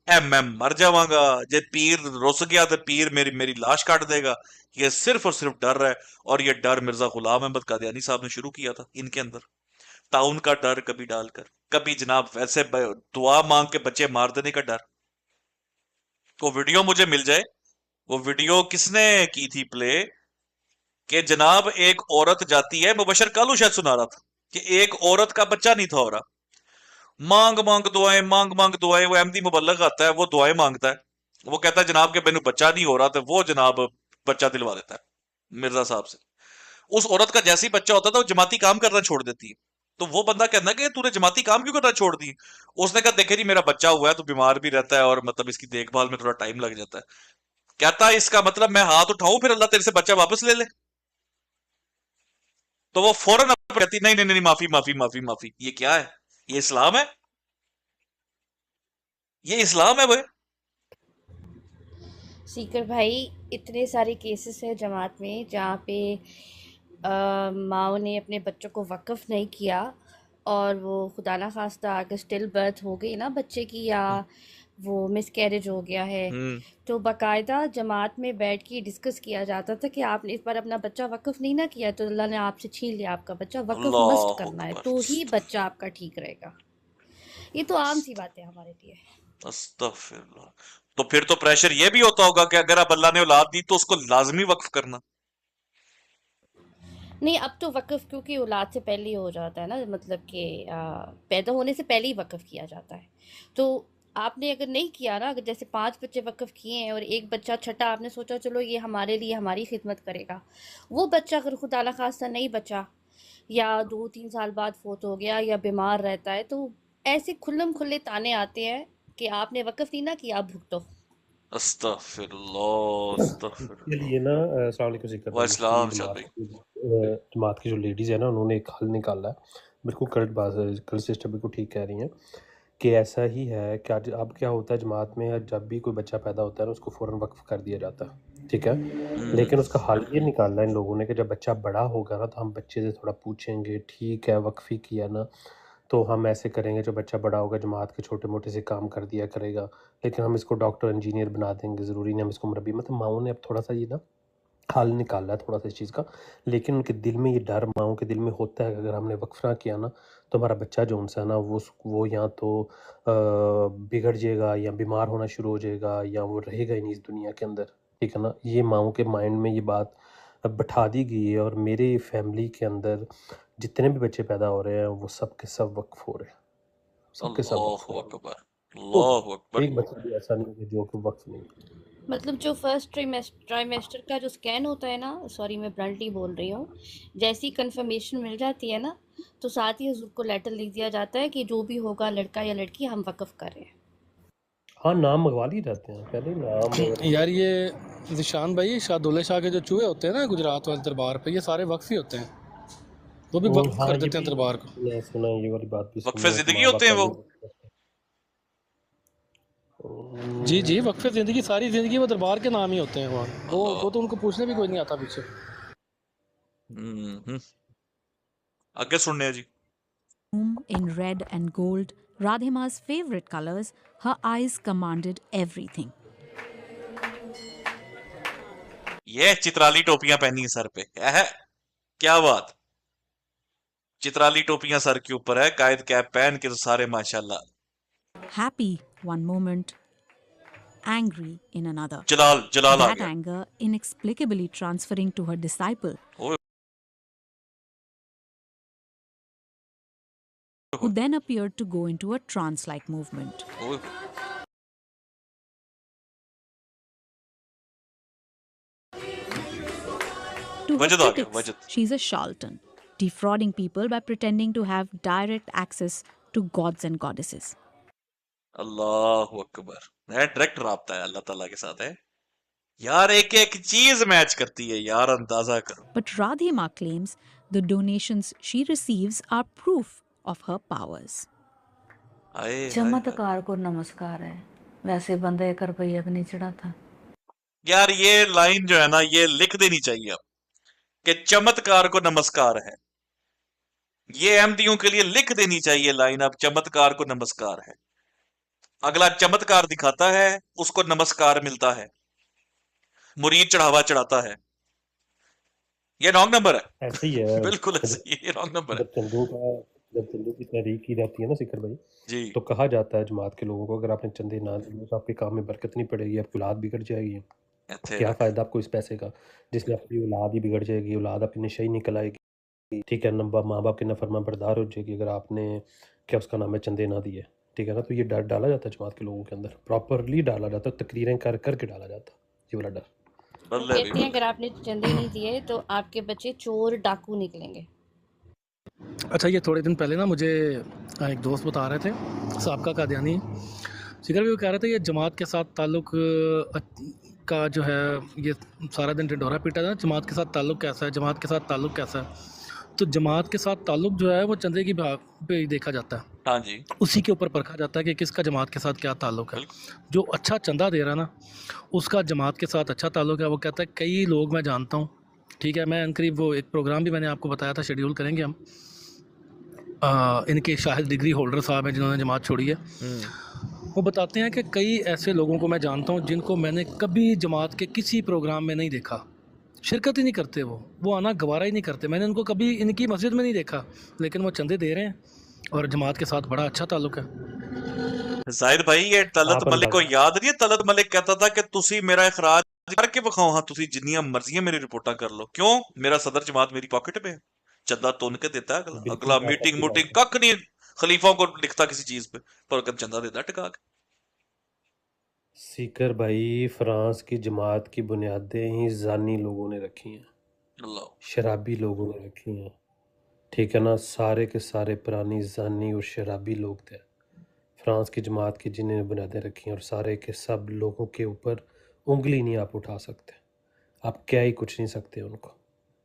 ए मैं मर जावांगा, जे पीर रुस गया तो पीर मेरी लाश काट देगा। ये सिर्फ और सिर्फ डर है, और ये डर मिर्जा गुलाम अहमद कादियानी साहब ने शुरू किया था इनके अंदर, ताउन का डर कभी डालकर, कभी जनाब वैसे दुआ मांग के बच्चे मार देने का डर। वो वीडियो मुझे मिल जाए, वो वीडियो किसने की थी प्ले, कि जनाब एक औरत जाती है, मुबशर कालू शायद सुना रहा था, कि एक औरत का बच्चा नहीं था हो रहा, मांग मांग दुआएं, मांग मांग दुआएं, वो अहमदी मुबल्लग आता है, वो दुआएं मांगता है, वो कहता है जनाब के मैनू बच्चा नहीं हो रहा, तो वो जनाब बच्चा दिलवा देता है मिर्जा साहब से। उस औरत का जैसे ही बच्चा होता था वो जमाती काम करना छोड़ देती है। तो वो बंदा कहता है कि तूने जमाती काम क्यों करना छोड़ दी? उसने कहा देखे जी मेरा बच्चा हुआ है तो बीमार भी रहता है और मतलब इसकी देखभाल में थोड़ा टाइम लग जाता है। कहता है इसका मतलब मैं हाथ उठाऊं फिर अल्लाह तेरे से बच्चा वापस ले ले? तो वो फौरन कहती नहीं नहीं नहीं, माफी माफी माफी माफी। ये क्या है? ये इस्लाम है? ये इस्लाम है भाई? सीकर भाई, इतने सारे केसेस हैं जमात में जहाँ पे माओ ने अपने बच्चों को वक़्फ़ नहीं किया और वो खुदा ना खास्ता अगर स्टिल बर्थ हो गई ना बच्चे की, या वो मिसकैरेज हो गया है, तो बाकायदा जमात में बैठ के डिस्कस किया जाता था कि आपने इस बार अपना बच्चा वक़्फ़ नहीं ना किया तो अल्लाह ने आपसे छीन लिया आपका बच्चा, वक़्फ़ मस्ट करना है तो ही बच्चा आपका ठीक रहेगा। ये तो आम सी बात है हमारे लिए। अस्तगफिरुल्लाह। तो फिर तो प्रेशर ये भी होता होगा कि अगर अब अल्लाह ने औलाद दी तो उसको लाजमी वक्फ करना। नहीं, अब तो वक़्फ़ क्योंकि औलाद से पहले ही हो जाता है ना, मतलब कि पैदा होने से पहले ही वक़्फ़ किया जाता है। तो आपने अगर नहीं किया ना, अगर जैसे 5 बच्चे वक़्फ़ किए हैं और एक बच्चा छठा आपने सोचा चलो ये हमारे लिए हमारी खिदमत करेगा, वो बच्चा अगर खुदा ना खास्ता नहीं बचा या 2-3 साल बाद फोत हो गया या बीमार रहता है, तो ऐसे खुल्लम खुल्ले ताने आते हैं कि आपने वक़्फ़ नहीं ना किया, आप भुगतो। अस्तगफिरुल्लाह अस्तगफिरुल्लाह। इसके लिए ना अस्सलाम वालेकुम ज़िक्र भाई, वालेकुम इसकी सलाम। जमात की जो लेडीज़ है ना उन्होंने एक हल निकाला है, बिल्कुल करेक्ट बात है, कल सिस्टर बिल्कुल ठीक कह रही हैं कि ऐसा ही है कि आज अब क्या होता है जमात में, जब भी कोई बच्चा पैदा होता है ना उसको फ़ौरन वक्फ कर दिया जाता है, ठीक है, लेकिन उसका हल ये निकाला इन लोगों ने कि जब बच्चा बड़ा होगा ना तो हम बच्चे से थोड़ा पूछेंगे, ठीक है वक्फ ही किया ना तो हम ऐसे करेंगे, जब बच्चा बड़ा होगा जमात के छोटे मोटे से काम कर दिया करेगा, लेकिन हम इसको डॉक्टर इंजीनियर बना देंगे, ज़रूरी नहीं हम इसको मुरब्बी। मतलब माओं ने अब थोड़ा सा ये ना हल निकाला है थोड़ा सा इस चीज़ का, लेकिन उनके दिल में ये डर माओं के दिल में होता है कि अगर हमने वक्फ ना किया ना तो हमारा बच्चा जो उनसे ना वो या तो बिगड़ जाएगा या बीमार होना शुरू हो जाएगा या वो रहेगा ही नहीं इस दुनिया के अंदर, ठीक है ना। ये माओं के माइंड में ये बात अब बैठा दी गई है और मेरे फैमिली के अंदर जितने भी बच्चे पैदा हो रहे हैं वो सब के सब वक्फ हो रहे हैं, सब के सब वक्फ हो रहे हैं। अल्लाह अकबर। एक बच्चा भी ऐसा नहीं है जो कि वक्फ नहीं। मतलब जो फर्स्ट ट्राइमेस्टर का जो स्कैन होता है ना, सॉरी मैं ब्लंटली बोल रही हूँ, जैसी कंफर्मेशन मिल जाती है ना, तो साथ ही हुजूर को लेटर लिख दिया जाता है कि जो भी होगा लड़का या लड़की हम वक्फ कर रहे हैं। हाँ, नाम मंगवा लिए जाते हैं पहले नाम। यार ये निशान भाई, शाहदौला शाह के जो चूहे होते हैं ना गुजरात वाले दरबार पे, ये सारे वक्फ ही होते हैं, वो भी वक्फ हाँ, कर ये देते हैं भी दरबार को। सुना है, ये वाली बात भी वक्फे सुनी है कि जिंदगी माँ होते बाप हैं वो। जी जी, वक्फ ज़िंदगी, सारी ज़िंदगी वो दरबार के नाम ही होते हैं वहाँ। वो तो उनको पूछने भी कोई नहीं आता पीछे। आगे सुनने हैं जी। In red and gold, Radhima's favorite colors, her eyes commanded everything. ये चित्राली टोपियां पहनी है सर पे है, क्या बात। चित्राली टोपियां सर के ऊपर है, कायद कैप पहन के तो सारे माशाल्लाह। Happy one moment, angry in another. Jalal uh That गया। anger inexplicably transferring to her disciple, ओए who then appeared to go into a trance-like movement. ओए To her वजद आ गया, critics, वजद। she's a charlatan, defrauding people by pretending to have direct access to gods and goddesses. अल्लाह अकबर। है direct राब्ता है अल्लाह ताला के साथ है यार, एक एक चीज मैच करती है यार, अंदाजा करो। But Radhima claims the donations she receives are proof of her powers. चमत्कार को नमस्कार है, वैसे बंदा 1 रुपया भी नहीं चढ़ा था। यार ये लाइन जो है ना, ये लिख देनी चाहिए अब कि चमत्कार को नमस्कार है। ये अहमदियों के लिए लिख देनी चाहिए लाइन अब, चमत्कार को नमस्कार है। अगला चमत्कार दिखाता है, उसको नमस्कार मिलता है, मुरीद चढ़ावा चढ़ाता है। ये रॉन्ग नंबर है। ऐसे ही है। बिल्कुल ऐसे ही, ये रॉन्ग नंबर है। जब चंदों की तहरीक की जाती है ना सिकर भाई जी, तो कहा जाता है जमात के लोगों को, अगर आपने चंदे ना दिए तो आपके काम में बरकत नहीं पड़ेगी, आपकी औलाद बिगड़ जाएगी। क्या फ़ायदा आपको इस पैसे का, जिसमें आपकी औलाद ही बिगड़ जाएगी, औलाद आपकी नशे ही निकल आएगी। ठीक है, माँ बाप की नाफरमान बरदार हो जाएगी अगर आपने, क्या उसका नाम है, चंदे ना दिए। ठीक है ना, तो ये डर डाला जाता है जमात के लोगों के अंदर, प्रॉपरली डाला जाता है, तकरीरें कर करके डाला जाता है ये वाला डर। कहते हैं अगर आपने चंदे नहीं दिए तो आपके बच्चे चोर डाकू निकलेंगे। अच्छा, ये थोड़े दिन पहले ना मुझे एक दोस्त बता रहे थे, साबका कादियानी, जिक्र भी वो कह रहे थे ये जमात के साथ ताल्लुक़ का जो है, ये सारा दिन ढिंढोरा पीटा था, जमात के साथ ताल्लुक़ कैसा है, जमात के साथ ताल्लुक़ कैसा है। तो जमात के साथ ताल्लुक़ जो है वो चंदे की भाग पे ही देखा जाता है। हाँ जी, उसी के ऊपर परखा जाता है कि किसका जमात के साथ क्या ताल्लुक़ है। जो अच्छा चंदा दे रहा ना, उसका जमात के साथ अच्छा ताल्लुक़ है। वो कहता है कई लोग मैं जानता हूँ, ठीक है, मैं करीब वो एक प्रोग्राम भी मैंने आपको बताया था, शेड्यूल करेंगे हम। इनके शाहिद डिग्री होल्डर साहब हैं जिन्होंने जमात छोड़ी है, वो बताते हैं कि कई ऐसे लोगों को मैं जानता हूँ जिनको मैंने कभी जमात के किसी प्रोग्राम में नहीं देखा, शिरकत ही नहीं करते, वो आना गवारा ही नहीं करते। मैंने उनको कभी इनकी मस्जिद में नहीं देखा, लेकिन वो चंदे दे रहे हैं और जमात के साथ बड़ा अच्छा ताल्लुक़ है। जाहिद भाई, ये तलत मलिक को याद नहीं है? तलत मलिक कहता था कि तुसी मेरा इखराज करके विखाओ, हाँ तुसी जिन्नियां मर्जियां मेरी रिपोर्टा कर लो, क्यों? मेरा सदर जमात मेरी पॉकेट में है, चंदा तोन के देता है अगला मीटिंग कख नहीं खलीफों को लिखता किसी चीज पे, पर अगर चंदा देता टिका के। सीकर भाई, फ्रांस की जमात की बुनियादें ही जानी लोगों ने रखी हैं, शराबी लोगों ने रखी हैं। ठीक है ना, सारे के सारे पुरानी जानी और शराबी लोग थे फ्रांस की जमात की जिन्होंने बुनियादें रखी हैं, और सारे के सब लोगों के ऊपर उंगली नहीं आप उठा सकते, आप क्या ही कुछ नहीं सकते उनको।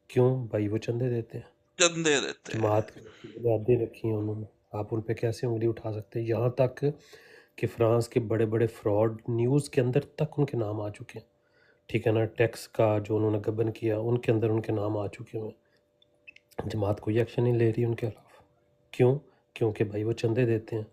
क्यों भाई? वो चंदे देते हैं, चंदे देते हैं। जमात की बुनियादें रखी हैं उन्होंने, आप उन पर कैसे उंगली उठा सकते हैं? यहाँ तक कि फ्रांस के बड़े बड़े फ्रॉड न्यूज़ के अंदर तक उनके नाम आ चुके हैं। ठीक है ना, टैक्स का जो उन्होंने गबन किया उनके अंदर उनके नाम आ चुके हैं। जमात कोई एक्शन नहीं ले रही उनके खिलाफ। क्यों? क्योंकि भाई वो चंदे देते हैं।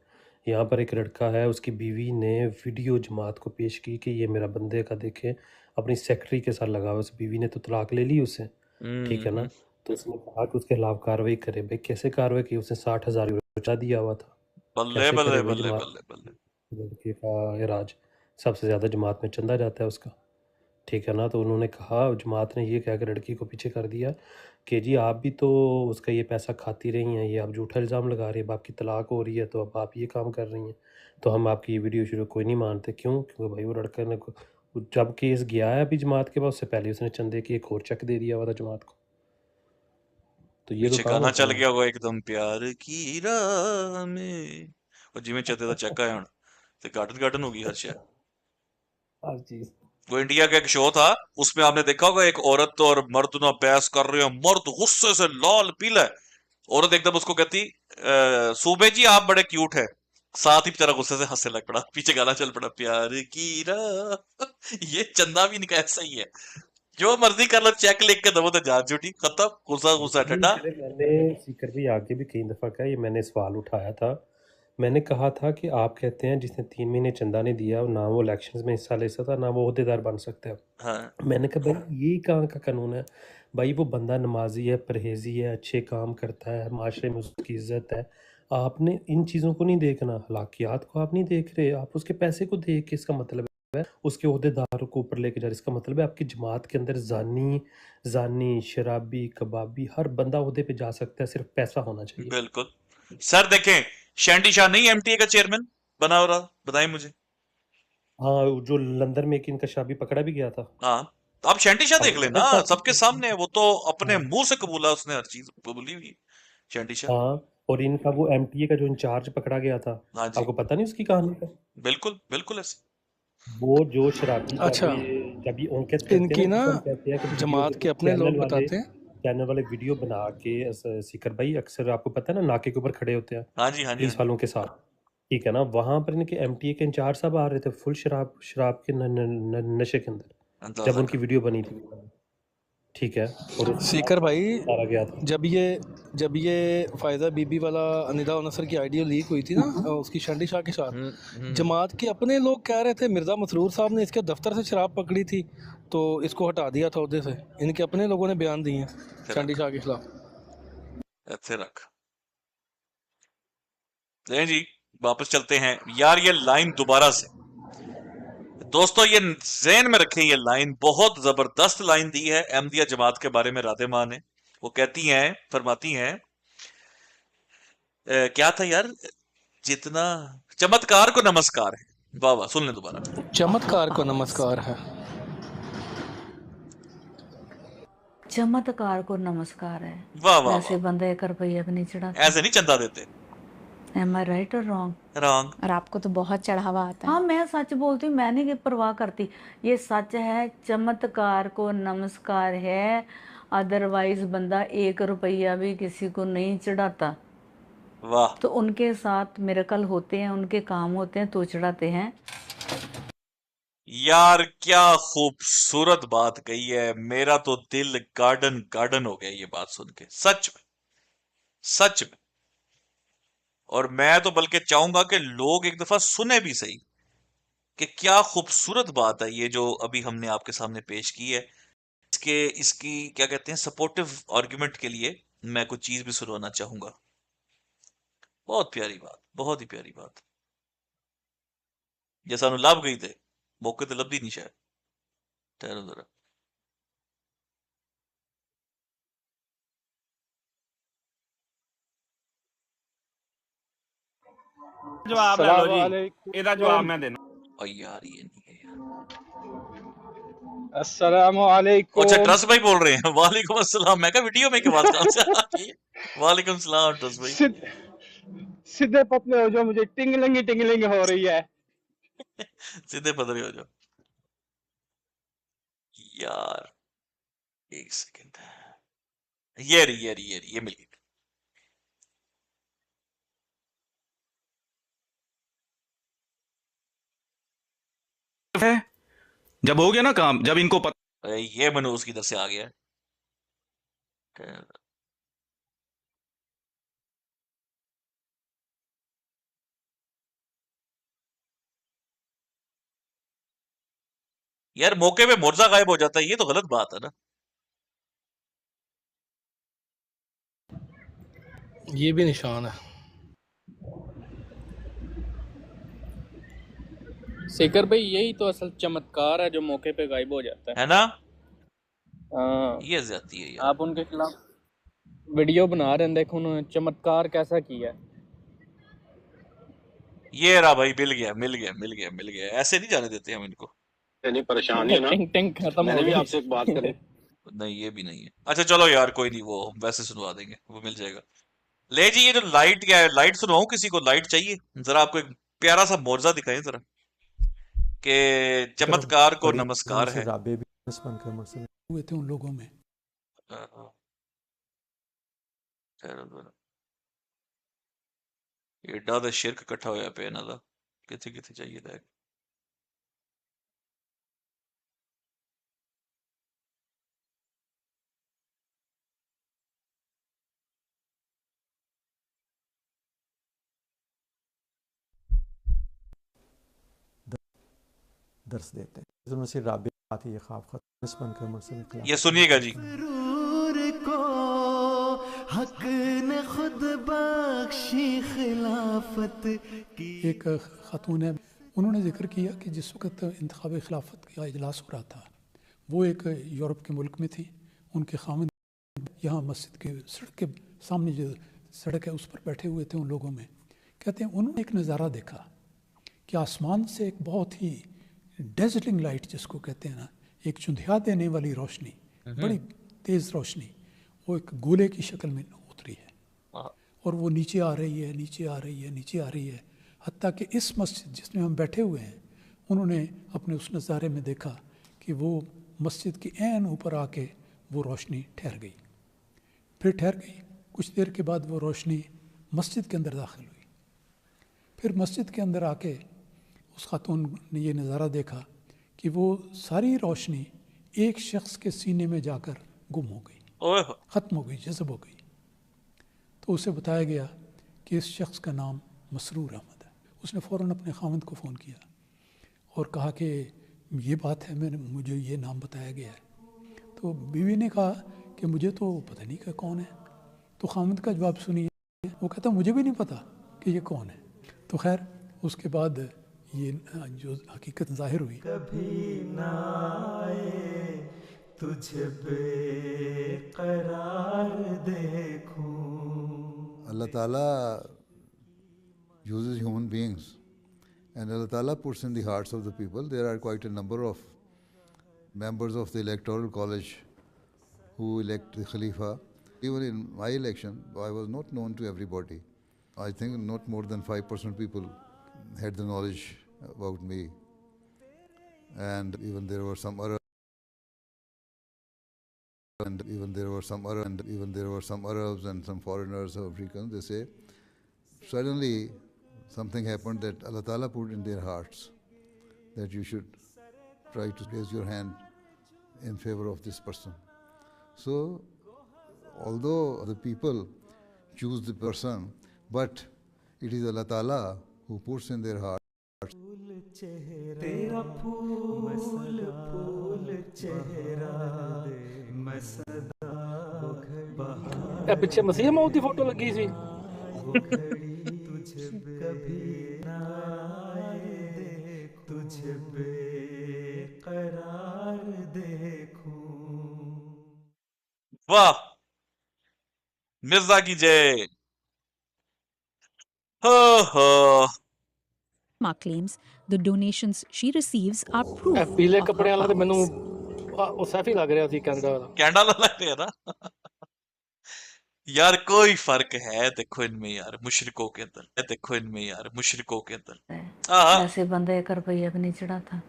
यहाँ पर एक लड़का है, उसकी बीवी ने वीडियो जमात को पेश की कि ये मेरा बंदे का देखे अपनी सेक्रेटरी के साथ लगा हुआ। उस बीवी ने तो तलाक ले ली उससे, ठीक है ना, तो उसने कहा कि उसके खिलाफ कार्रवाई करे। भाई कैसे कार्रवाई की? उसने 60,000 यूरो दिया हुआ था। बल्ले बल्ले बल्ले बल्ले बल्ले। लड़के का इराज सबसे ज़्यादा जमात में चंदा जाता है उसका, ठीक है ना। तो उन्होंने कहा, जमात ने ये कह कर लड़की को पीछे कर दिया कि जी आप भी तो उसका ये पैसा खाती रही हैं, ये आप झूठा इल्ज़ाम लगा रही है, अब आपकी तलाक हो रही है तो अब आप ये काम कर रही हैं। तो हम आपकी ये वीडियो शुरू कोई नहीं मानते। क्यों? क्योंकि भाई वो लड़का ने जब केस गया है अभी जमात के पास, उससे पहले उसने चंदे की एक और चेक दे दिया हुआ था जमात को। तो ये तो पीछे काम गाना होता चल है। गया होगा एकदम, प्यार की राह में, और जिमें चलते दा चक्का है हुन ते गार्डन होगी हर शय। हर चीज वो इंडिया का एक शो था, उसमें आपने देखा होगा एक औरत और मर्द ना बहस कर रहे हैं, मर्द गुस्से से लाल पीला है, औरत एकदम उसको कहती सूबे जी आप बड़े क्यूट है, साथ ही बेचारा गुस्से से हंसने लग पड़ा, पीछे गाना चल पड़ा प्यार की राह। ये चंदा भी इनका ऐसा ही है, जो मर्जी कर लो, चेक लिख के दबो तो जान छूटी, खत्म, गुस्सा गुस्सा यही ठंडा। चले। मैंने सीकर भी आगे भी कई दफ़ा कहा, ये मैंने सवाल उठाया था। मैंने कहा था कि आप कहते हैं जिसने 3 महीने चंदा नहीं दिया ना वो इलेक्शंस में हिस्सा ले सकता ना वो अहदेदार बन सकता है। हाँ मैंने कहा भाई ये कहाँ का कानून है? भाई वो बंदा नमाजी है, परहेजी है, अच्छे काम करता है, माशरे में उसकी इज्जत है। आपने इन चीज़ों को नहीं देखना, अखलाकियात को आप नहीं देख रहे, आप उसके पैसे को देख के, इसका मतलब है उसके ओहदेदारों को ऊपर लेके जा रहे। इसका मतलब है आपकी जमात के अंदर जानी शराबी कबाबी हर बंदा ओहदे पे जा सकता है, सिर्फ पैसा होना चाहिए। बिल्कुल सर। देखें, शैंडी शाह नहीं एमटीए का चेयरमैन बना हो रहा, बताएं मुझे। हाँ, जो लंदन में एक इनका शाबी पकड़ा भी गया था। हाँ तो आप शैंटी शाह देख आपको पता लेना, है इस बात सबके की? सामने है, वो तो अपने हाँ मुंह से कबूला, उसने हर चीज कबूली हुई शैंटी शाह। हाँ, और इनका वो एमटीए का जो इंचार्ज पकड़ा गया था, हाँ जी, आपको पता नहीं उसकी कहानी का? बिल्कुल बिल्कुल ऐसे। वो जो शराबी अच्छा, जब ये उनके कहते हैं इनकी ना, ना जिसको हम कहते हैं कि जमात के अपने लोग बताते हैं। चैनल वाले वीडियो बना के सीकर भाई अक्सर आपको पता है ना नाके के ऊपर खड़े होते हैं हाँ जी हाँ जी हाँ पुलिस वालों के साथ, ठीक है ना? वहां पर इनके एमटीए के इंचार्ज साहब आ रहे थे फुल शराब के नशे के अंदर, जब अंदाजा उनकी कर। वीडियो बनी थी, ठीक है? और उसके सीकर बाद भाई, उतारा गया था। जब ये फायदा बीबी वाला अनिदा नसर की आइडिया लीक हुई थी ना उसकी शंडी शाह के साथ, जमात के अपने लोग कह रहे थे मिर्ज़ा मसरूर साहब ने इसके दफ्तर से शराब पकड़ी थी तो इसको हटा दिया था उहदे से। इनके अपने लोगों ने बयान दिए हैं शंडी शाह के खिलाफ। ऐसे रख लें जी, वापस चलते हैं यार। ये लाइन दोबारा से दोस्तों, ये ज़हन में रखें, ये लाइन बहुत जबरदस्त लाइन दी है अहमदिया जमात के बारे में राधे मां ने। वो कहती हैं, फरमाती हैं, क्या था यार, जितना चमत्कार को नमस्कार है। वाह वाह, सुन लें दोबारा। चमत्कार को नमस्कार है। चमत्कार को नमस्कार है। वाह वाह वैसे वाह, बंदा 1 रुपया भी नहीं चढ़ाता। ऐसे नहीं चंदा देते। एम आई राइट और रॉन्ग? रॉन्ग। और आपको तो बहुत चढ़ावा आता है। हाँ, मैं सच बोलती हूँ, मैंने ये परवाह करती। ये सच है, चमत्कार को नमस्कार है, अदरवाइज बंदा 1 रुपया भी किसी को नहीं चढ़ाता। वाह, तो उनके साथ मिरेकल होते हैं, उनके काम होते हैं तो चढ़ाते हैं। यार क्या खूबसूरत बात कही है, मेरा तो दिल गार्डन गार्डन हो गया ये बात सुन के, सच में सच में। और मैं तो बल्कि चाहूंगा कि लोग एक दफा सुने भी सही कि क्या खूबसूरत बात है ये जो अभी हमने आपके सामने पेश की है। इसकी क्या कहते हैं, सपोर्टिव आर्गुमेंट के लिए मैं कुछ चीज भी सुनवाना चाहूंगा। बहुत प्यारी बात, बहुत ही प्यारी बात। ये सानू लभ गई थे, मौके तो लभदी नहीं शायद। ठहरो जरा, जवाब ले लो जी, ਇਹਦਾ जवाब मैं देना। और यार ये नहीं है यार। अस्सलामुअलैकुम। अच्छा, ट्रस्ट भाई बोल रहे हैं। वालेकुम अस्सलाम। मैं कहा वीडियो में की आवाज कहां से आ रही है? वालेकुम सलाम ट्रस्ट भाई। सीधे पतले हो जाओ, मुझे टिंगलिंग हो रही है। सीधे पतले हो जाओ यार। एक सेकंड, ये रही ये रही ये रही, ये मिल गई। है जब हो गया ना काम, जब इनको पता अरे ये मनूस की तरफ से आ गया है। यार मौके पे मुर्जा गायब हो जाता है, ये तो गलत बात है ना। ये भी निशान है। शेखर भाई, यही तो असल चमत्कार है जो मौके पे गायब हो जाता है ना। हाँ, ये ज्यादती है यार। आप उनके खिलाफ वीडियो बना रहे हैं, देखो उन्होंने चमत्कार कैसा किया है। ये रहा भाई, मिल गया मिल गया मिल गया मिल गया, ऐसे नहीं जाने देते हम इनको। नहीं परेशान है ना, टिंग टिंग खत्म मैंने हो भी गई। आपसे एक बात करनी। नहीं ये भी नहीं है। अच्छा चलो यार कोई नहीं, वो हम वैसे सुनवा देंगे, वो मिल जाएगा। ले जी, ये जो लाइट क्या है, लाइट सुनवाऊं? किसी को लाइट चाहिए? जरा आपको एक प्यारा सा मोर्जा दिखाएं जरा, कि चमत्कार को बड़ी नमस्कार से है। राबे भी बनकर मुझसे हुए थे उन लोगों में। एडा दा शिरक इकट्ठा होया पे इन्हां दा, किथे किथे चाहिए था। दर्स देते हैं। मुझसे राबे आती है ख्वाब खत बनकर मुझसे निकला। ये सुनिएगा जी। को हक ने खुद बख्शी खिलाफत की। एक खातून है, उन्होंने जिक्र किया कि जिस वक्त इंतखाब खिलाफत का इजलास हो रहा था, वो एक यूरोप के मुल्क में थी। उनके खामन यहाँ मस्जिद के सड़क के सामने जो सड़क है उस पर बैठे हुए थे उन लोगों में। कहते हैं उन्होंने एक नज़ारा देखा कि आसमान से एक बहुत ही डेजलिंग लाइट जिसको कहते हैं ना, एक चुंधिया देने वाली रोशनी, बड़ी तेज़ रोशनी, वो एक गोले की शक्ल में उतरी है और वो नीचे आ रही है, नीचे आ रही है, नीचे आ रही है, हत्ता कि इस मस्जिद जिसमें हम बैठे हुए हैं, उन्होंने अपने उस नज़ारे में देखा कि वो मस्जिद के ऐन ऊपर आके वो रोशनी ठहर गई। फिर ठहर गई, कुछ देर के बाद वो रोशनी मस्जिद के अंदर दाखिल हुई। फिर मस्जिद के अंदर आके उस खातून ने ये नज़ारा देखा कि वो सारी रोशनी एक शख्स के सीने में जाकर गुम हो गई, ख़त्म हो गई, जज़ब हो गई। तो उसे बताया गया कि इस शख्स का नाम मसरूर अहमद है। उसने फ़ौरन अपने खामद को फ़ोन किया और कहा कि ये बात है, मुझे ये नाम बताया गया है। तो बीवी ने कहा कि मुझे तो पता नहीं कि कौन है। तो खामद का जवाब सुनिए, वो कहता मुझे भी नहीं पता कि ये कौन है। तो खैर उसके बाद ये जो हकीकत ज़ाहिर हुई। कभी ना आए तुझे बेकरार देखूं। Allah Ta'ala uses human beings, and Allah Ta'ala puts in the hearts of the people. There are quite a number of members of the electoral college who elect the Khalifa. Even in my election, I was not known to everybody. I think not more than 5% people had the knowledge about me, and even there were some Arabs, and even there were some Arabs and some foreigners or Africans. They say suddenly something happened that Allah Ta'ala put in their hearts that you should try to raise your hand in favor of this person. So although the people choose the person, but it is Allah Ta'ala who puts in their hearts. तेरा फूल फूल चेहरा मैं सदा ਇਹ ਪਿੱਛੇ ਮਸੀਹ ਮੌਤ ਦੀ photo ਲੱਗੀ ਸੀ। तुझे कभी ना आए तुझे बेकरार देखूं। वाह, मिर्जा की जय। हो हो। Ma claims the donations she receives are proof ਇਹ ਪੀਲੇ of ਕੱਪੜਿਆਂ her ਵਾਲਾ ਤੇ powers. ਮੈਨੂੰ ਉਹ ਸੈਫੀ ਲੱਗ ਰਿਹਾ ਸੀ ਕੈਨੇਡਾ ਵਾਲਾ। कैनेडा वाला लग रहा ना। यार कोई फर्क है देखो इनमें यार, मुशरिकों के अंदर, देखो इनमें यार मुशरिकों के अंदर। ऐसे बंदा 1 रुपया भी नहीं चढ़ाता।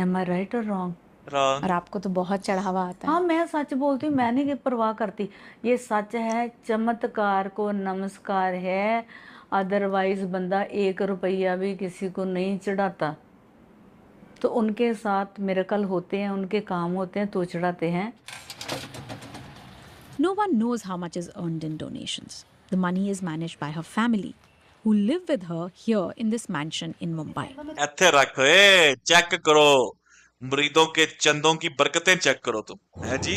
Am I right or wrong? और आपको तो बहुत चढ़ावा आता है। हाँ, मैं सच बोलती हूँ, मैं नहीं परवाह करती। ये सच है, चमत्कार को नमस्कार है। अदरवाइज बंदा 1 रुपया भी किसी को नहीं चढ़ाता। तो उनके साथ मिरेकल होते हैं, उनके काम होते हैं तो चढ़ाते हैं। No one knows how much is earned in donations. The money is managed by her family, who live with her here in this mansion in Mumbai. इत्थे रख, चेक करो मुरीदों के चंदों की बरकतें, चेक करो तुम। है जी,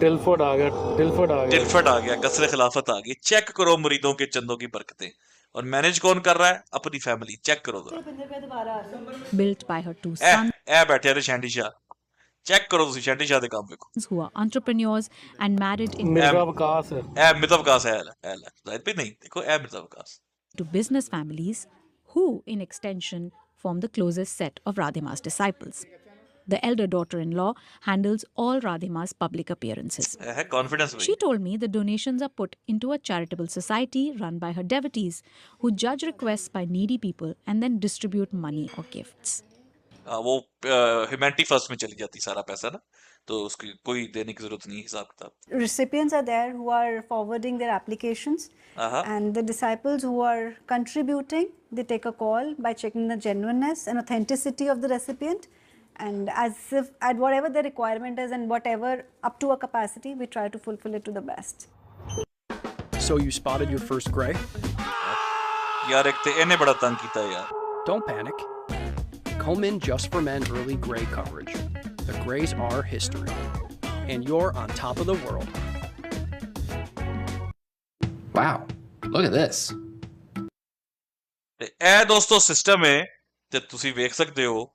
टिलफोर्ड आ गया, टिलफोर्ड आ गया, टिलफर्ड आ गया, कसर खिलाफत आ गई। चेक करो मुरीदों के चंदों की बरकतें। और मैनेज कौन कर रहा है? अपनी फैमिली। चेक करो जरा। Built by her 2 A sons बैठे ने शैंडी शाह। चेक करो तुसी शैंडी शाह दे काम देखो। who are entrepreneurs and married in Mirza Waqas है। ए मिर्जा वकास है, जाहिर भी नहीं, देखो ए Mirza Waqas. to business families, who, in extension, form the closest set of Radhima's disciples. The elder daughter-in-law handles all Radhima's public appearances. है confidence She भाई। told me the donations are put into a charitable society run by her devotees, who judge requests by needy people and then distribute money or gifts. वो humanity first में चली जाती सारा पैसा ना, तो उसकी कोई देने की जरूरत नहीं हिसाब किताब। Recipients are there who are forwarding their applications, and the disciples who are contributing, they take a call by checking the genuineness and authenticity of the recipient, and as if at whatever the requirement is and whatever up to a capacity, we try to fulfill it to the best. So you spotted your first gray? यार एक ते इन्हें बड़ा तंग कीता है यार। Don't panic. Komen Just for Men early gray coverage. The grays are history, and you're on top of the world. Wow, look at this. ਤੇ ਇਹ ਦੋਸਤੋ ਸਿਸਟਮ ਹੈ ਤੇ ਤੁਸੀਂ ਵੇਖ ਸਕਦੇ ਹੋ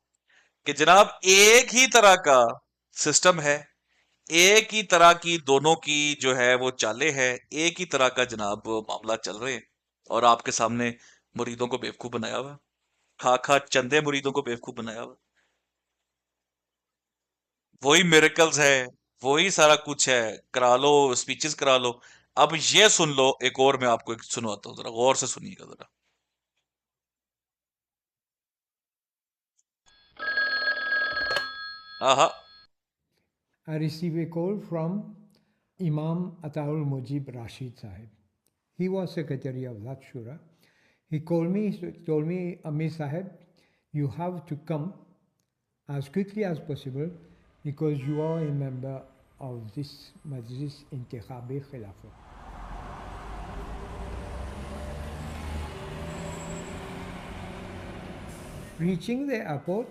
कि जनाब एक ही तरह का सिस्टम है, एक ही तरह की दोनों की जो है वो चालें है, एक ही तरह का जनाब मामला चल रहे हैं और आपके सामने मुरीदों को बेवकूफ बनाया हुआ, खा खा चंदे मुरीदों को बेवकूफ बनाया हुआ। वही मिरेकल्स है, वही सारा कुछ है, करा लो स्पीचेस करा लो। अब ये सुन लो, एक और मैं आपको एक सुनवाता हूँ, जरा गौर से सुनिएगा जरा। I received a call from Imam Ataul Mujib Rashid Sahib. He was secretary of that shura. He called me, he told me, Amir Sahib, you have to come as quickly as possible because you are a member of this Majlis Intikhabi Khilafah. Reaching the airport,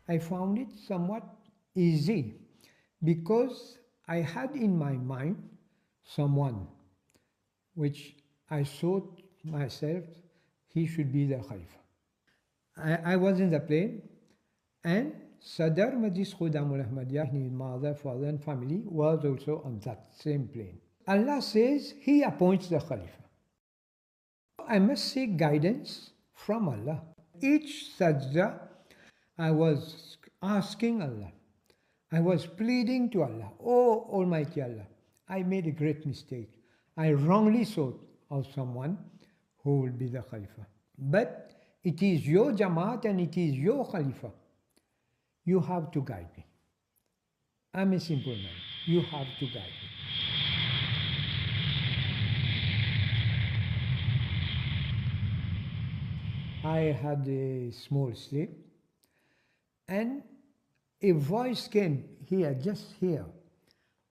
I found it somewhat easy because I had in my mind someone which I thought myself he should be the Khalifa. I was in the plane and Sadr Majlis Khudamul Ahmadiyya, his mother, father and family was also on that same plane. Allah says He appoints the Khalifa. I must seek guidance from Allah. Each sajda I was asking Allah. I was pleading to Allah, Oh Almighty Allah, I made a great mistake. I wrongly thought of someone who will be the Khalifa. But it is your Jamaat and it is your Khalifa. You have to guide me. I'm a simple man. You have to guide me. I had a small sleep and a voice came here, just here,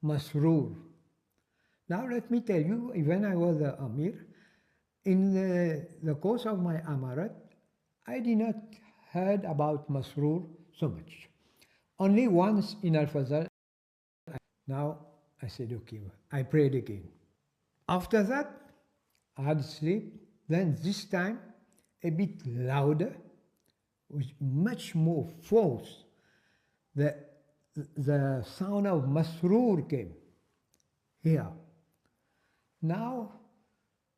Masroor. Now let me tell you, when I was the Amir, in the course of my Amarat, I did not heard about Masroor so much. Only once in Al-Fazl. Now I said, okay, I prayed again. After that, I had sleep. Then this time, a bit louder, with much more force. The sound of Masroor came here. Now,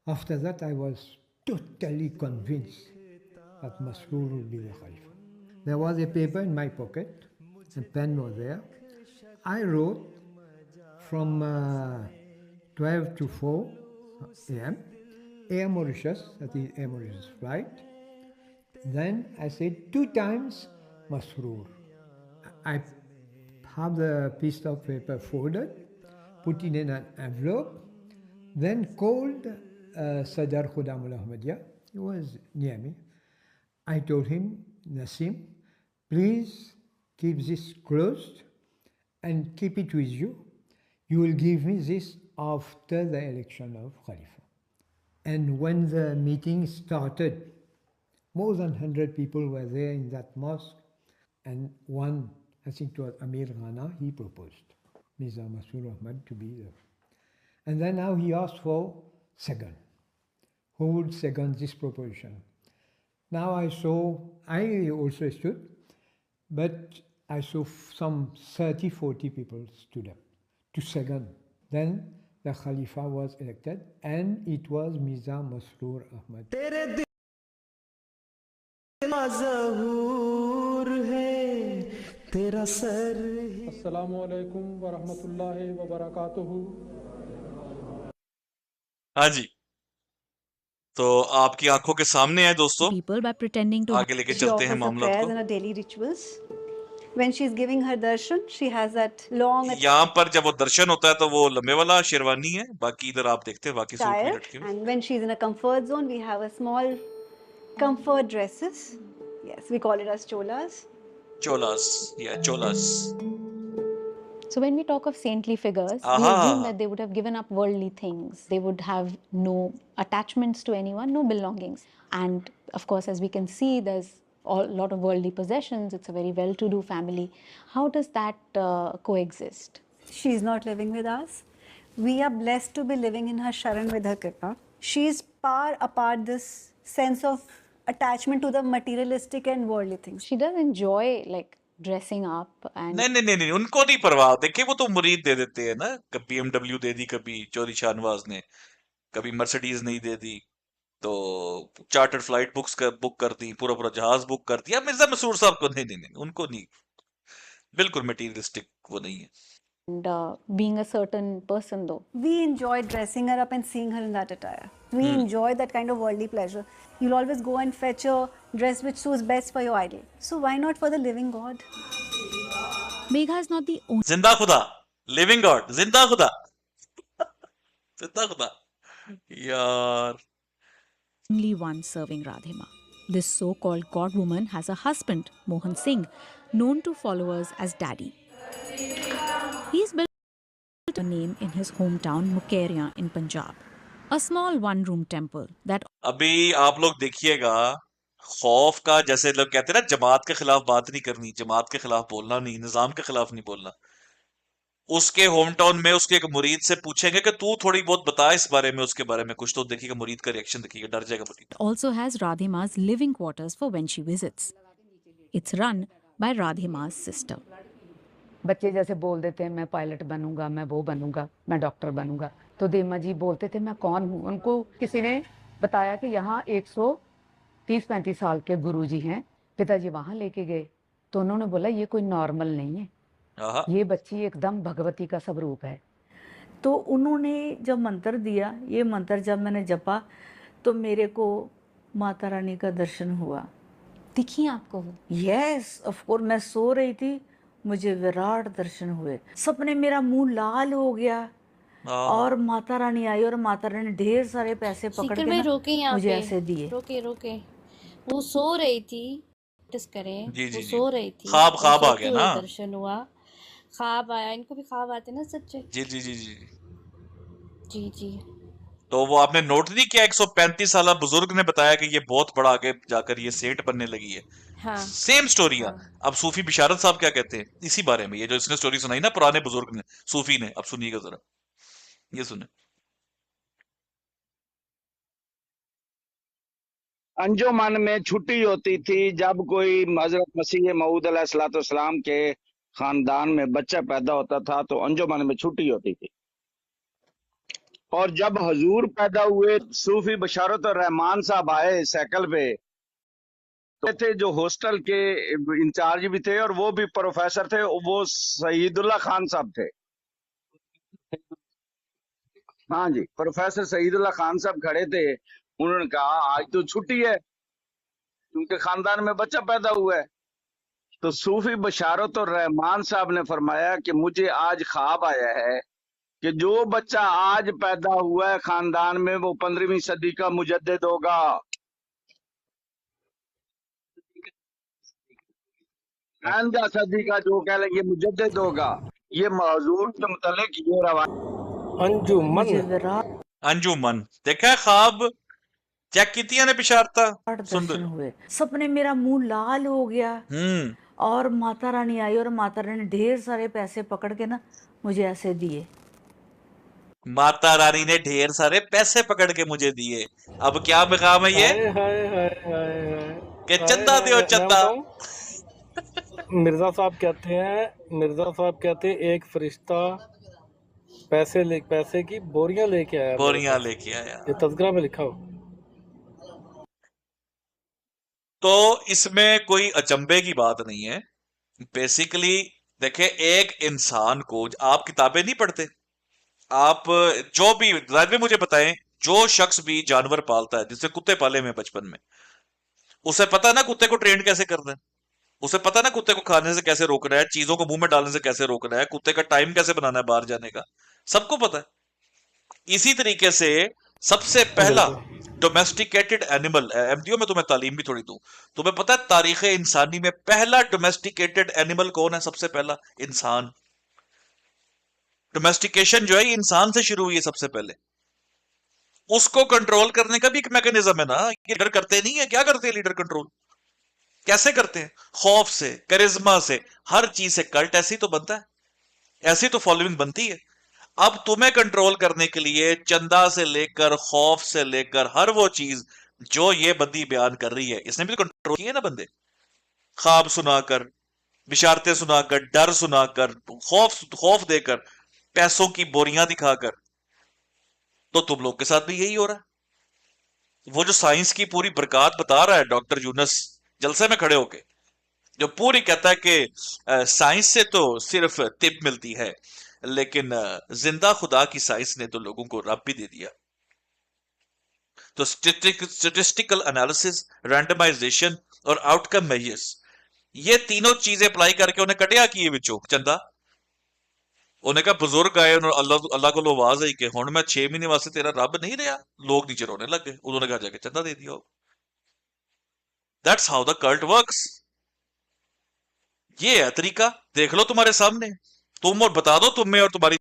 after that, I was totally convinced that Masroor will be the Khalifa. There was a paper in my pocket, a pen was there. I wrote from 12 to 4 a.m. Air Mauritius, that is Air Mauritius flight. Then I said 2 times Masroor. I have the piece of paper folded, put it in an envelope, then called Sadr Khudamul Ahmadiyya. He was near me. I told him, Nasim, please keep this closed and keep it with you. You will give me this after the election of Khalifa. And when the meeting started, more than 100 people were there in that mosque, and one, I think it was Amir Ghana, he proposed Mirza Masroor Ahmad to be there. And then now he asked for second. Who would second this proposition? Now I also stood, but I saw some 30, 40 people stood up to second. Then the Khalifa was elected, and it was Mirza Masroor Ahmad. तेरे दिल ज़हूर है तेरा sir अस्सलामु अलैकुम व रहमतुल्लाहि व बरकातुहू। हाँ जी, तो आपकी आंखों के सामने है दोस्तों, People by pretending to आगे लेके She चलते हैं offers her मामला prayers को। and her daily rituals. When she's giving her darshan, she has that long यहाँ पर जब वो दर्शन होता है तो वो लंबे वाला शेरवानी है, बाकी इधर आप देखते हैं बाकी सूट भी attire, लटके हुए। and when she's in a comfort zone, we have a small comfort dresses. Yes, we call it as cholas. Cholas या Cholas. So when we talk of saintly figures, we Aha. assume that they would have given up worldly things. They would have no attachments to anyone, no belongings. And of course, as we can see, there's a lot of worldly possessions. It's a very well-to-do family. How does that coexist? She's not living with us. We are blessed to be living in her Sharan with her Kripa. She's far apart this sense of attachment to the materialistic and worldly things. She does enjoy like dressing up and नहीं, उनको नहीं परवाह। देखिए वो तो मुरीद दे देते हैं ना, कभी BMW दे दी, कभी चौधरी शाहनवाज ने, कभी मर्सिडीज नहीं दे दी, तो चार्टर्ड फ्लाइट बुक कर दी, पूरा जहाज बुक कर दिया। मिर्जा मसरूर साहब को नहीं, उनको नहीं, बिल्कुल मटेरियलिस्टिक वो नहीं है। and being a certain person though. We enjoy dressing her up and seeing her in that attire. We enjoy that kind of worldly pleasure. You'll always go and fetch a dress which suits best for your idol. So why not for the living God? Megha is not the जिंदा खुदा, living God, जिंदा खुदा, जिंदा खुदा यार। only one serving Radhima. This so-called god woman has a husband, Mohan Singh, known to followers as Daddy. He's built a name in his hometown Mukeria in Punjab, a small one-room temple that अभी आप लोग देखिएगा, खौफ का, जैसे लोग कहते हैं ना जमात के खिलाफ बात नहीं करनी, जमात के खिलाफ बोलना नहीं, निजाम के खिलाफ नहीं बोलना। उसके होम टाउन में उसके एक मुरीद से पूछेंगे कि तू थोड़ी बहुत बता इस बारे में, उसके बारे में कुछ, तो देखिएगा मुरीद का रिएक्शन, देखिएगा डर जाएगा मुरीद। also has Radhima's living quarters for when she visits. It's run by Radhima's sister. बच्चे जैसे बोल देते हैं मैं पायलट बनूंगा, मैं वो बनूंगा, मैं डॉक्टर बनूंगा, तो देमा जी बोलते थे मैं कौन हूँ। उनको किसी ने बताया कि यहाँ 130-35 साल के गुरुजी हैं, पिताजी वहाँ लेके गए, तो उन्होंने बोला ये कोई नॉर्मल नहीं है, ये बच्ची एकदम भगवती का स्वरूप है। तो उन्होंने जब मंत्र दिया, ये मंत्र जब मैंने जपा तो मेरे को माता रानी का दर्शन हुआ। दिखी आपको वो? यस ऑफ कोर्स, मैं सो रही थी, मुझे विराट दर्शन हुए, सपने मेरा मुंह लाल हो गया और माता रानी आई और माता रानी ने ढेर सारे पैसे पकड़ के ना मुझे ऐसे दिए। रोके वो सो रही थी, करें जी, वो सो रही थी, ख्वाब आ गया ना, दर्शन हुआ, ख्वाब आया, इनको भी ख्वाब आते ना सच्चे। जी। तो वो आपने नोट नहीं किया, 135 साल बुजुर्ग ने बताया कि ये बहुत बड़ा आगे जाकर ये सेंट बनने लगी है। हाँ। सेम स्टोरियां। अब सूफी बिशारत साहब क्या कहते हैं इसी बारे में, ये जो इसने स्टोरी सुनाई ना पुराने बुजुर्ग ने, सूफी ने, अब सुनिएगा जरा, ये सुने। अंजुमन में छुट्टी होती थी जब कोई हजरत मसीह मऊद अलैहिस्सलाम के खानदान में बच्चा पैदा होता था, तो अंजुमन में छुट्टी होती थी। और जब हजूर पैदा हुए, सूफी बशारत और रहमान साहब आए साइकिल पे, तो थे जो हॉस्टल के इंचार्ज भी थे और वो भी प्रोफेसर थे, वो सईदुल्लाह खान साहब थे। हाँ जी, प्रोफेसर सईदुल्लाह खान साहब खड़े थे। उन्होंने कहा आज तो छुट्टी है, उनके खानदान में बच्चा पैदा हुआ है। तो सूफी बशारत और रहमान साहब ने फरमाया कि मुझे आज ख्वाब आया है कि जो बच्चा आज पैदा हुआ है खानदान में, वो 15वीं सदी का मुजद्दिद होगा। 15 सदी का जो कह लेंगे मुजद्दिद होगा। ये मौजूद के मुतालिक ये रवायत अंजुमन देखा ख्वाब चेक कितिया ने बिशारता दर्शन हुए, सपने मेरा मुंह लाल हो गया और माता रानी आई और माता रानी ने ढेर सारे पैसे पकड़ के ना मुझे ऐसे दिए। माता रानी ने ढेर सारे पैसे पकड़ के मुझे दिए। अब क्या मकाम है ये कि चंदा दो चंदा। मिर्जा साहब कहते हैं एक फरिश्ता पैसे की बोरियां लेके आया, बोरियां लेके आया। ये तज़किरा में लिखा हो। तो इसमें कोई अचंभे की बात नहीं है। बेसिकली देखे, एक इंसान को, आप किताबें नहीं पढ़ते, आप जो भी में मुझे बताएं, जो शख्स भी जानवर पालता है, जिससे कुत्ते पाले में बचपन में, उसे पता है ना कुत्ते को ट्रेन कैसे करना है, उसे पता है ना कुत्ते को खाने से कैसे रोकना है, चीजों को मुंह में डालने से कैसे रोकना है, कुत्ते का टाइम कैसे बनाना है बाहर जाने का, सबको पता है। इसी तरीके से सबसे पहला डोमेस्टिकेटेड एनिमल, एमडीओ में तुम्हें तालीम भी थोड़ी दूं, तुम्हें पता है तारीख इंसानी में पहला डोमेस्टिकेटेड एनिमल कौन है? सबसे पहला इंसान। डोमेस्टिकेशन जो है ये इंसान से शुरू हुई है सबसे पहले। उसको कंट्रोल करने का भी एक मैकेनिज्म है ना। ये लीडर करते नहीं है, क्या करते हैं लीडर कंट्रोल? कैसे करते हैं? खौफ से, करिश्मा से, हर चीज से। कल्ट ऐसी तो बनता है, ऐसी तो फॉलोइंग बनती है। अब तुम्हें कंट्रोल करने के लिए चंदा से लेकर, खौफ से लेकर, हर वो चीज जो ये बंदी बयान कर रही है, इसने भी तो कंट्रोल किए ना बंदे। ख्वाब सुनाकर, बिशारतें सुनाकर, डर सुनाकर, खौफ देकर, पैसों की बोरियां दिखाकर। तो तुम लोग के साथ भी यही हो रहा है। वो जो साइंस की पूरी बरकत बता रहा है डॉक्टर यूनस जलसे में खड़े होके, जो पूरी कहता है कि साइंस से तो सिर्फ तिब मिलती है, लेकिन जिंदा खुदा की साइंस ने तो लोगों को रब भी दे दिया। तो स्टेटिस्टिकल एनालिसिस, रैंडमाइजेशन और आउटकम मेजर्स, ये तीनों चीजें अप्लाई करके उन्हें कटिया किए विचों चंदा। उन्हें कहा बुजुर्ग आए, अल्लाह को आवाज आई कि हुण मैं 6 महीने वास्ते तेरा रब नहीं रहा। लोग नीचे रोने लग गए। उन्होंने कहा जाके चंदा दे दिया। That's how the cult works. ये है तरीका, देख लो तुम्हारे सामने। तुम और बता दो, तुम में और तुम्हारी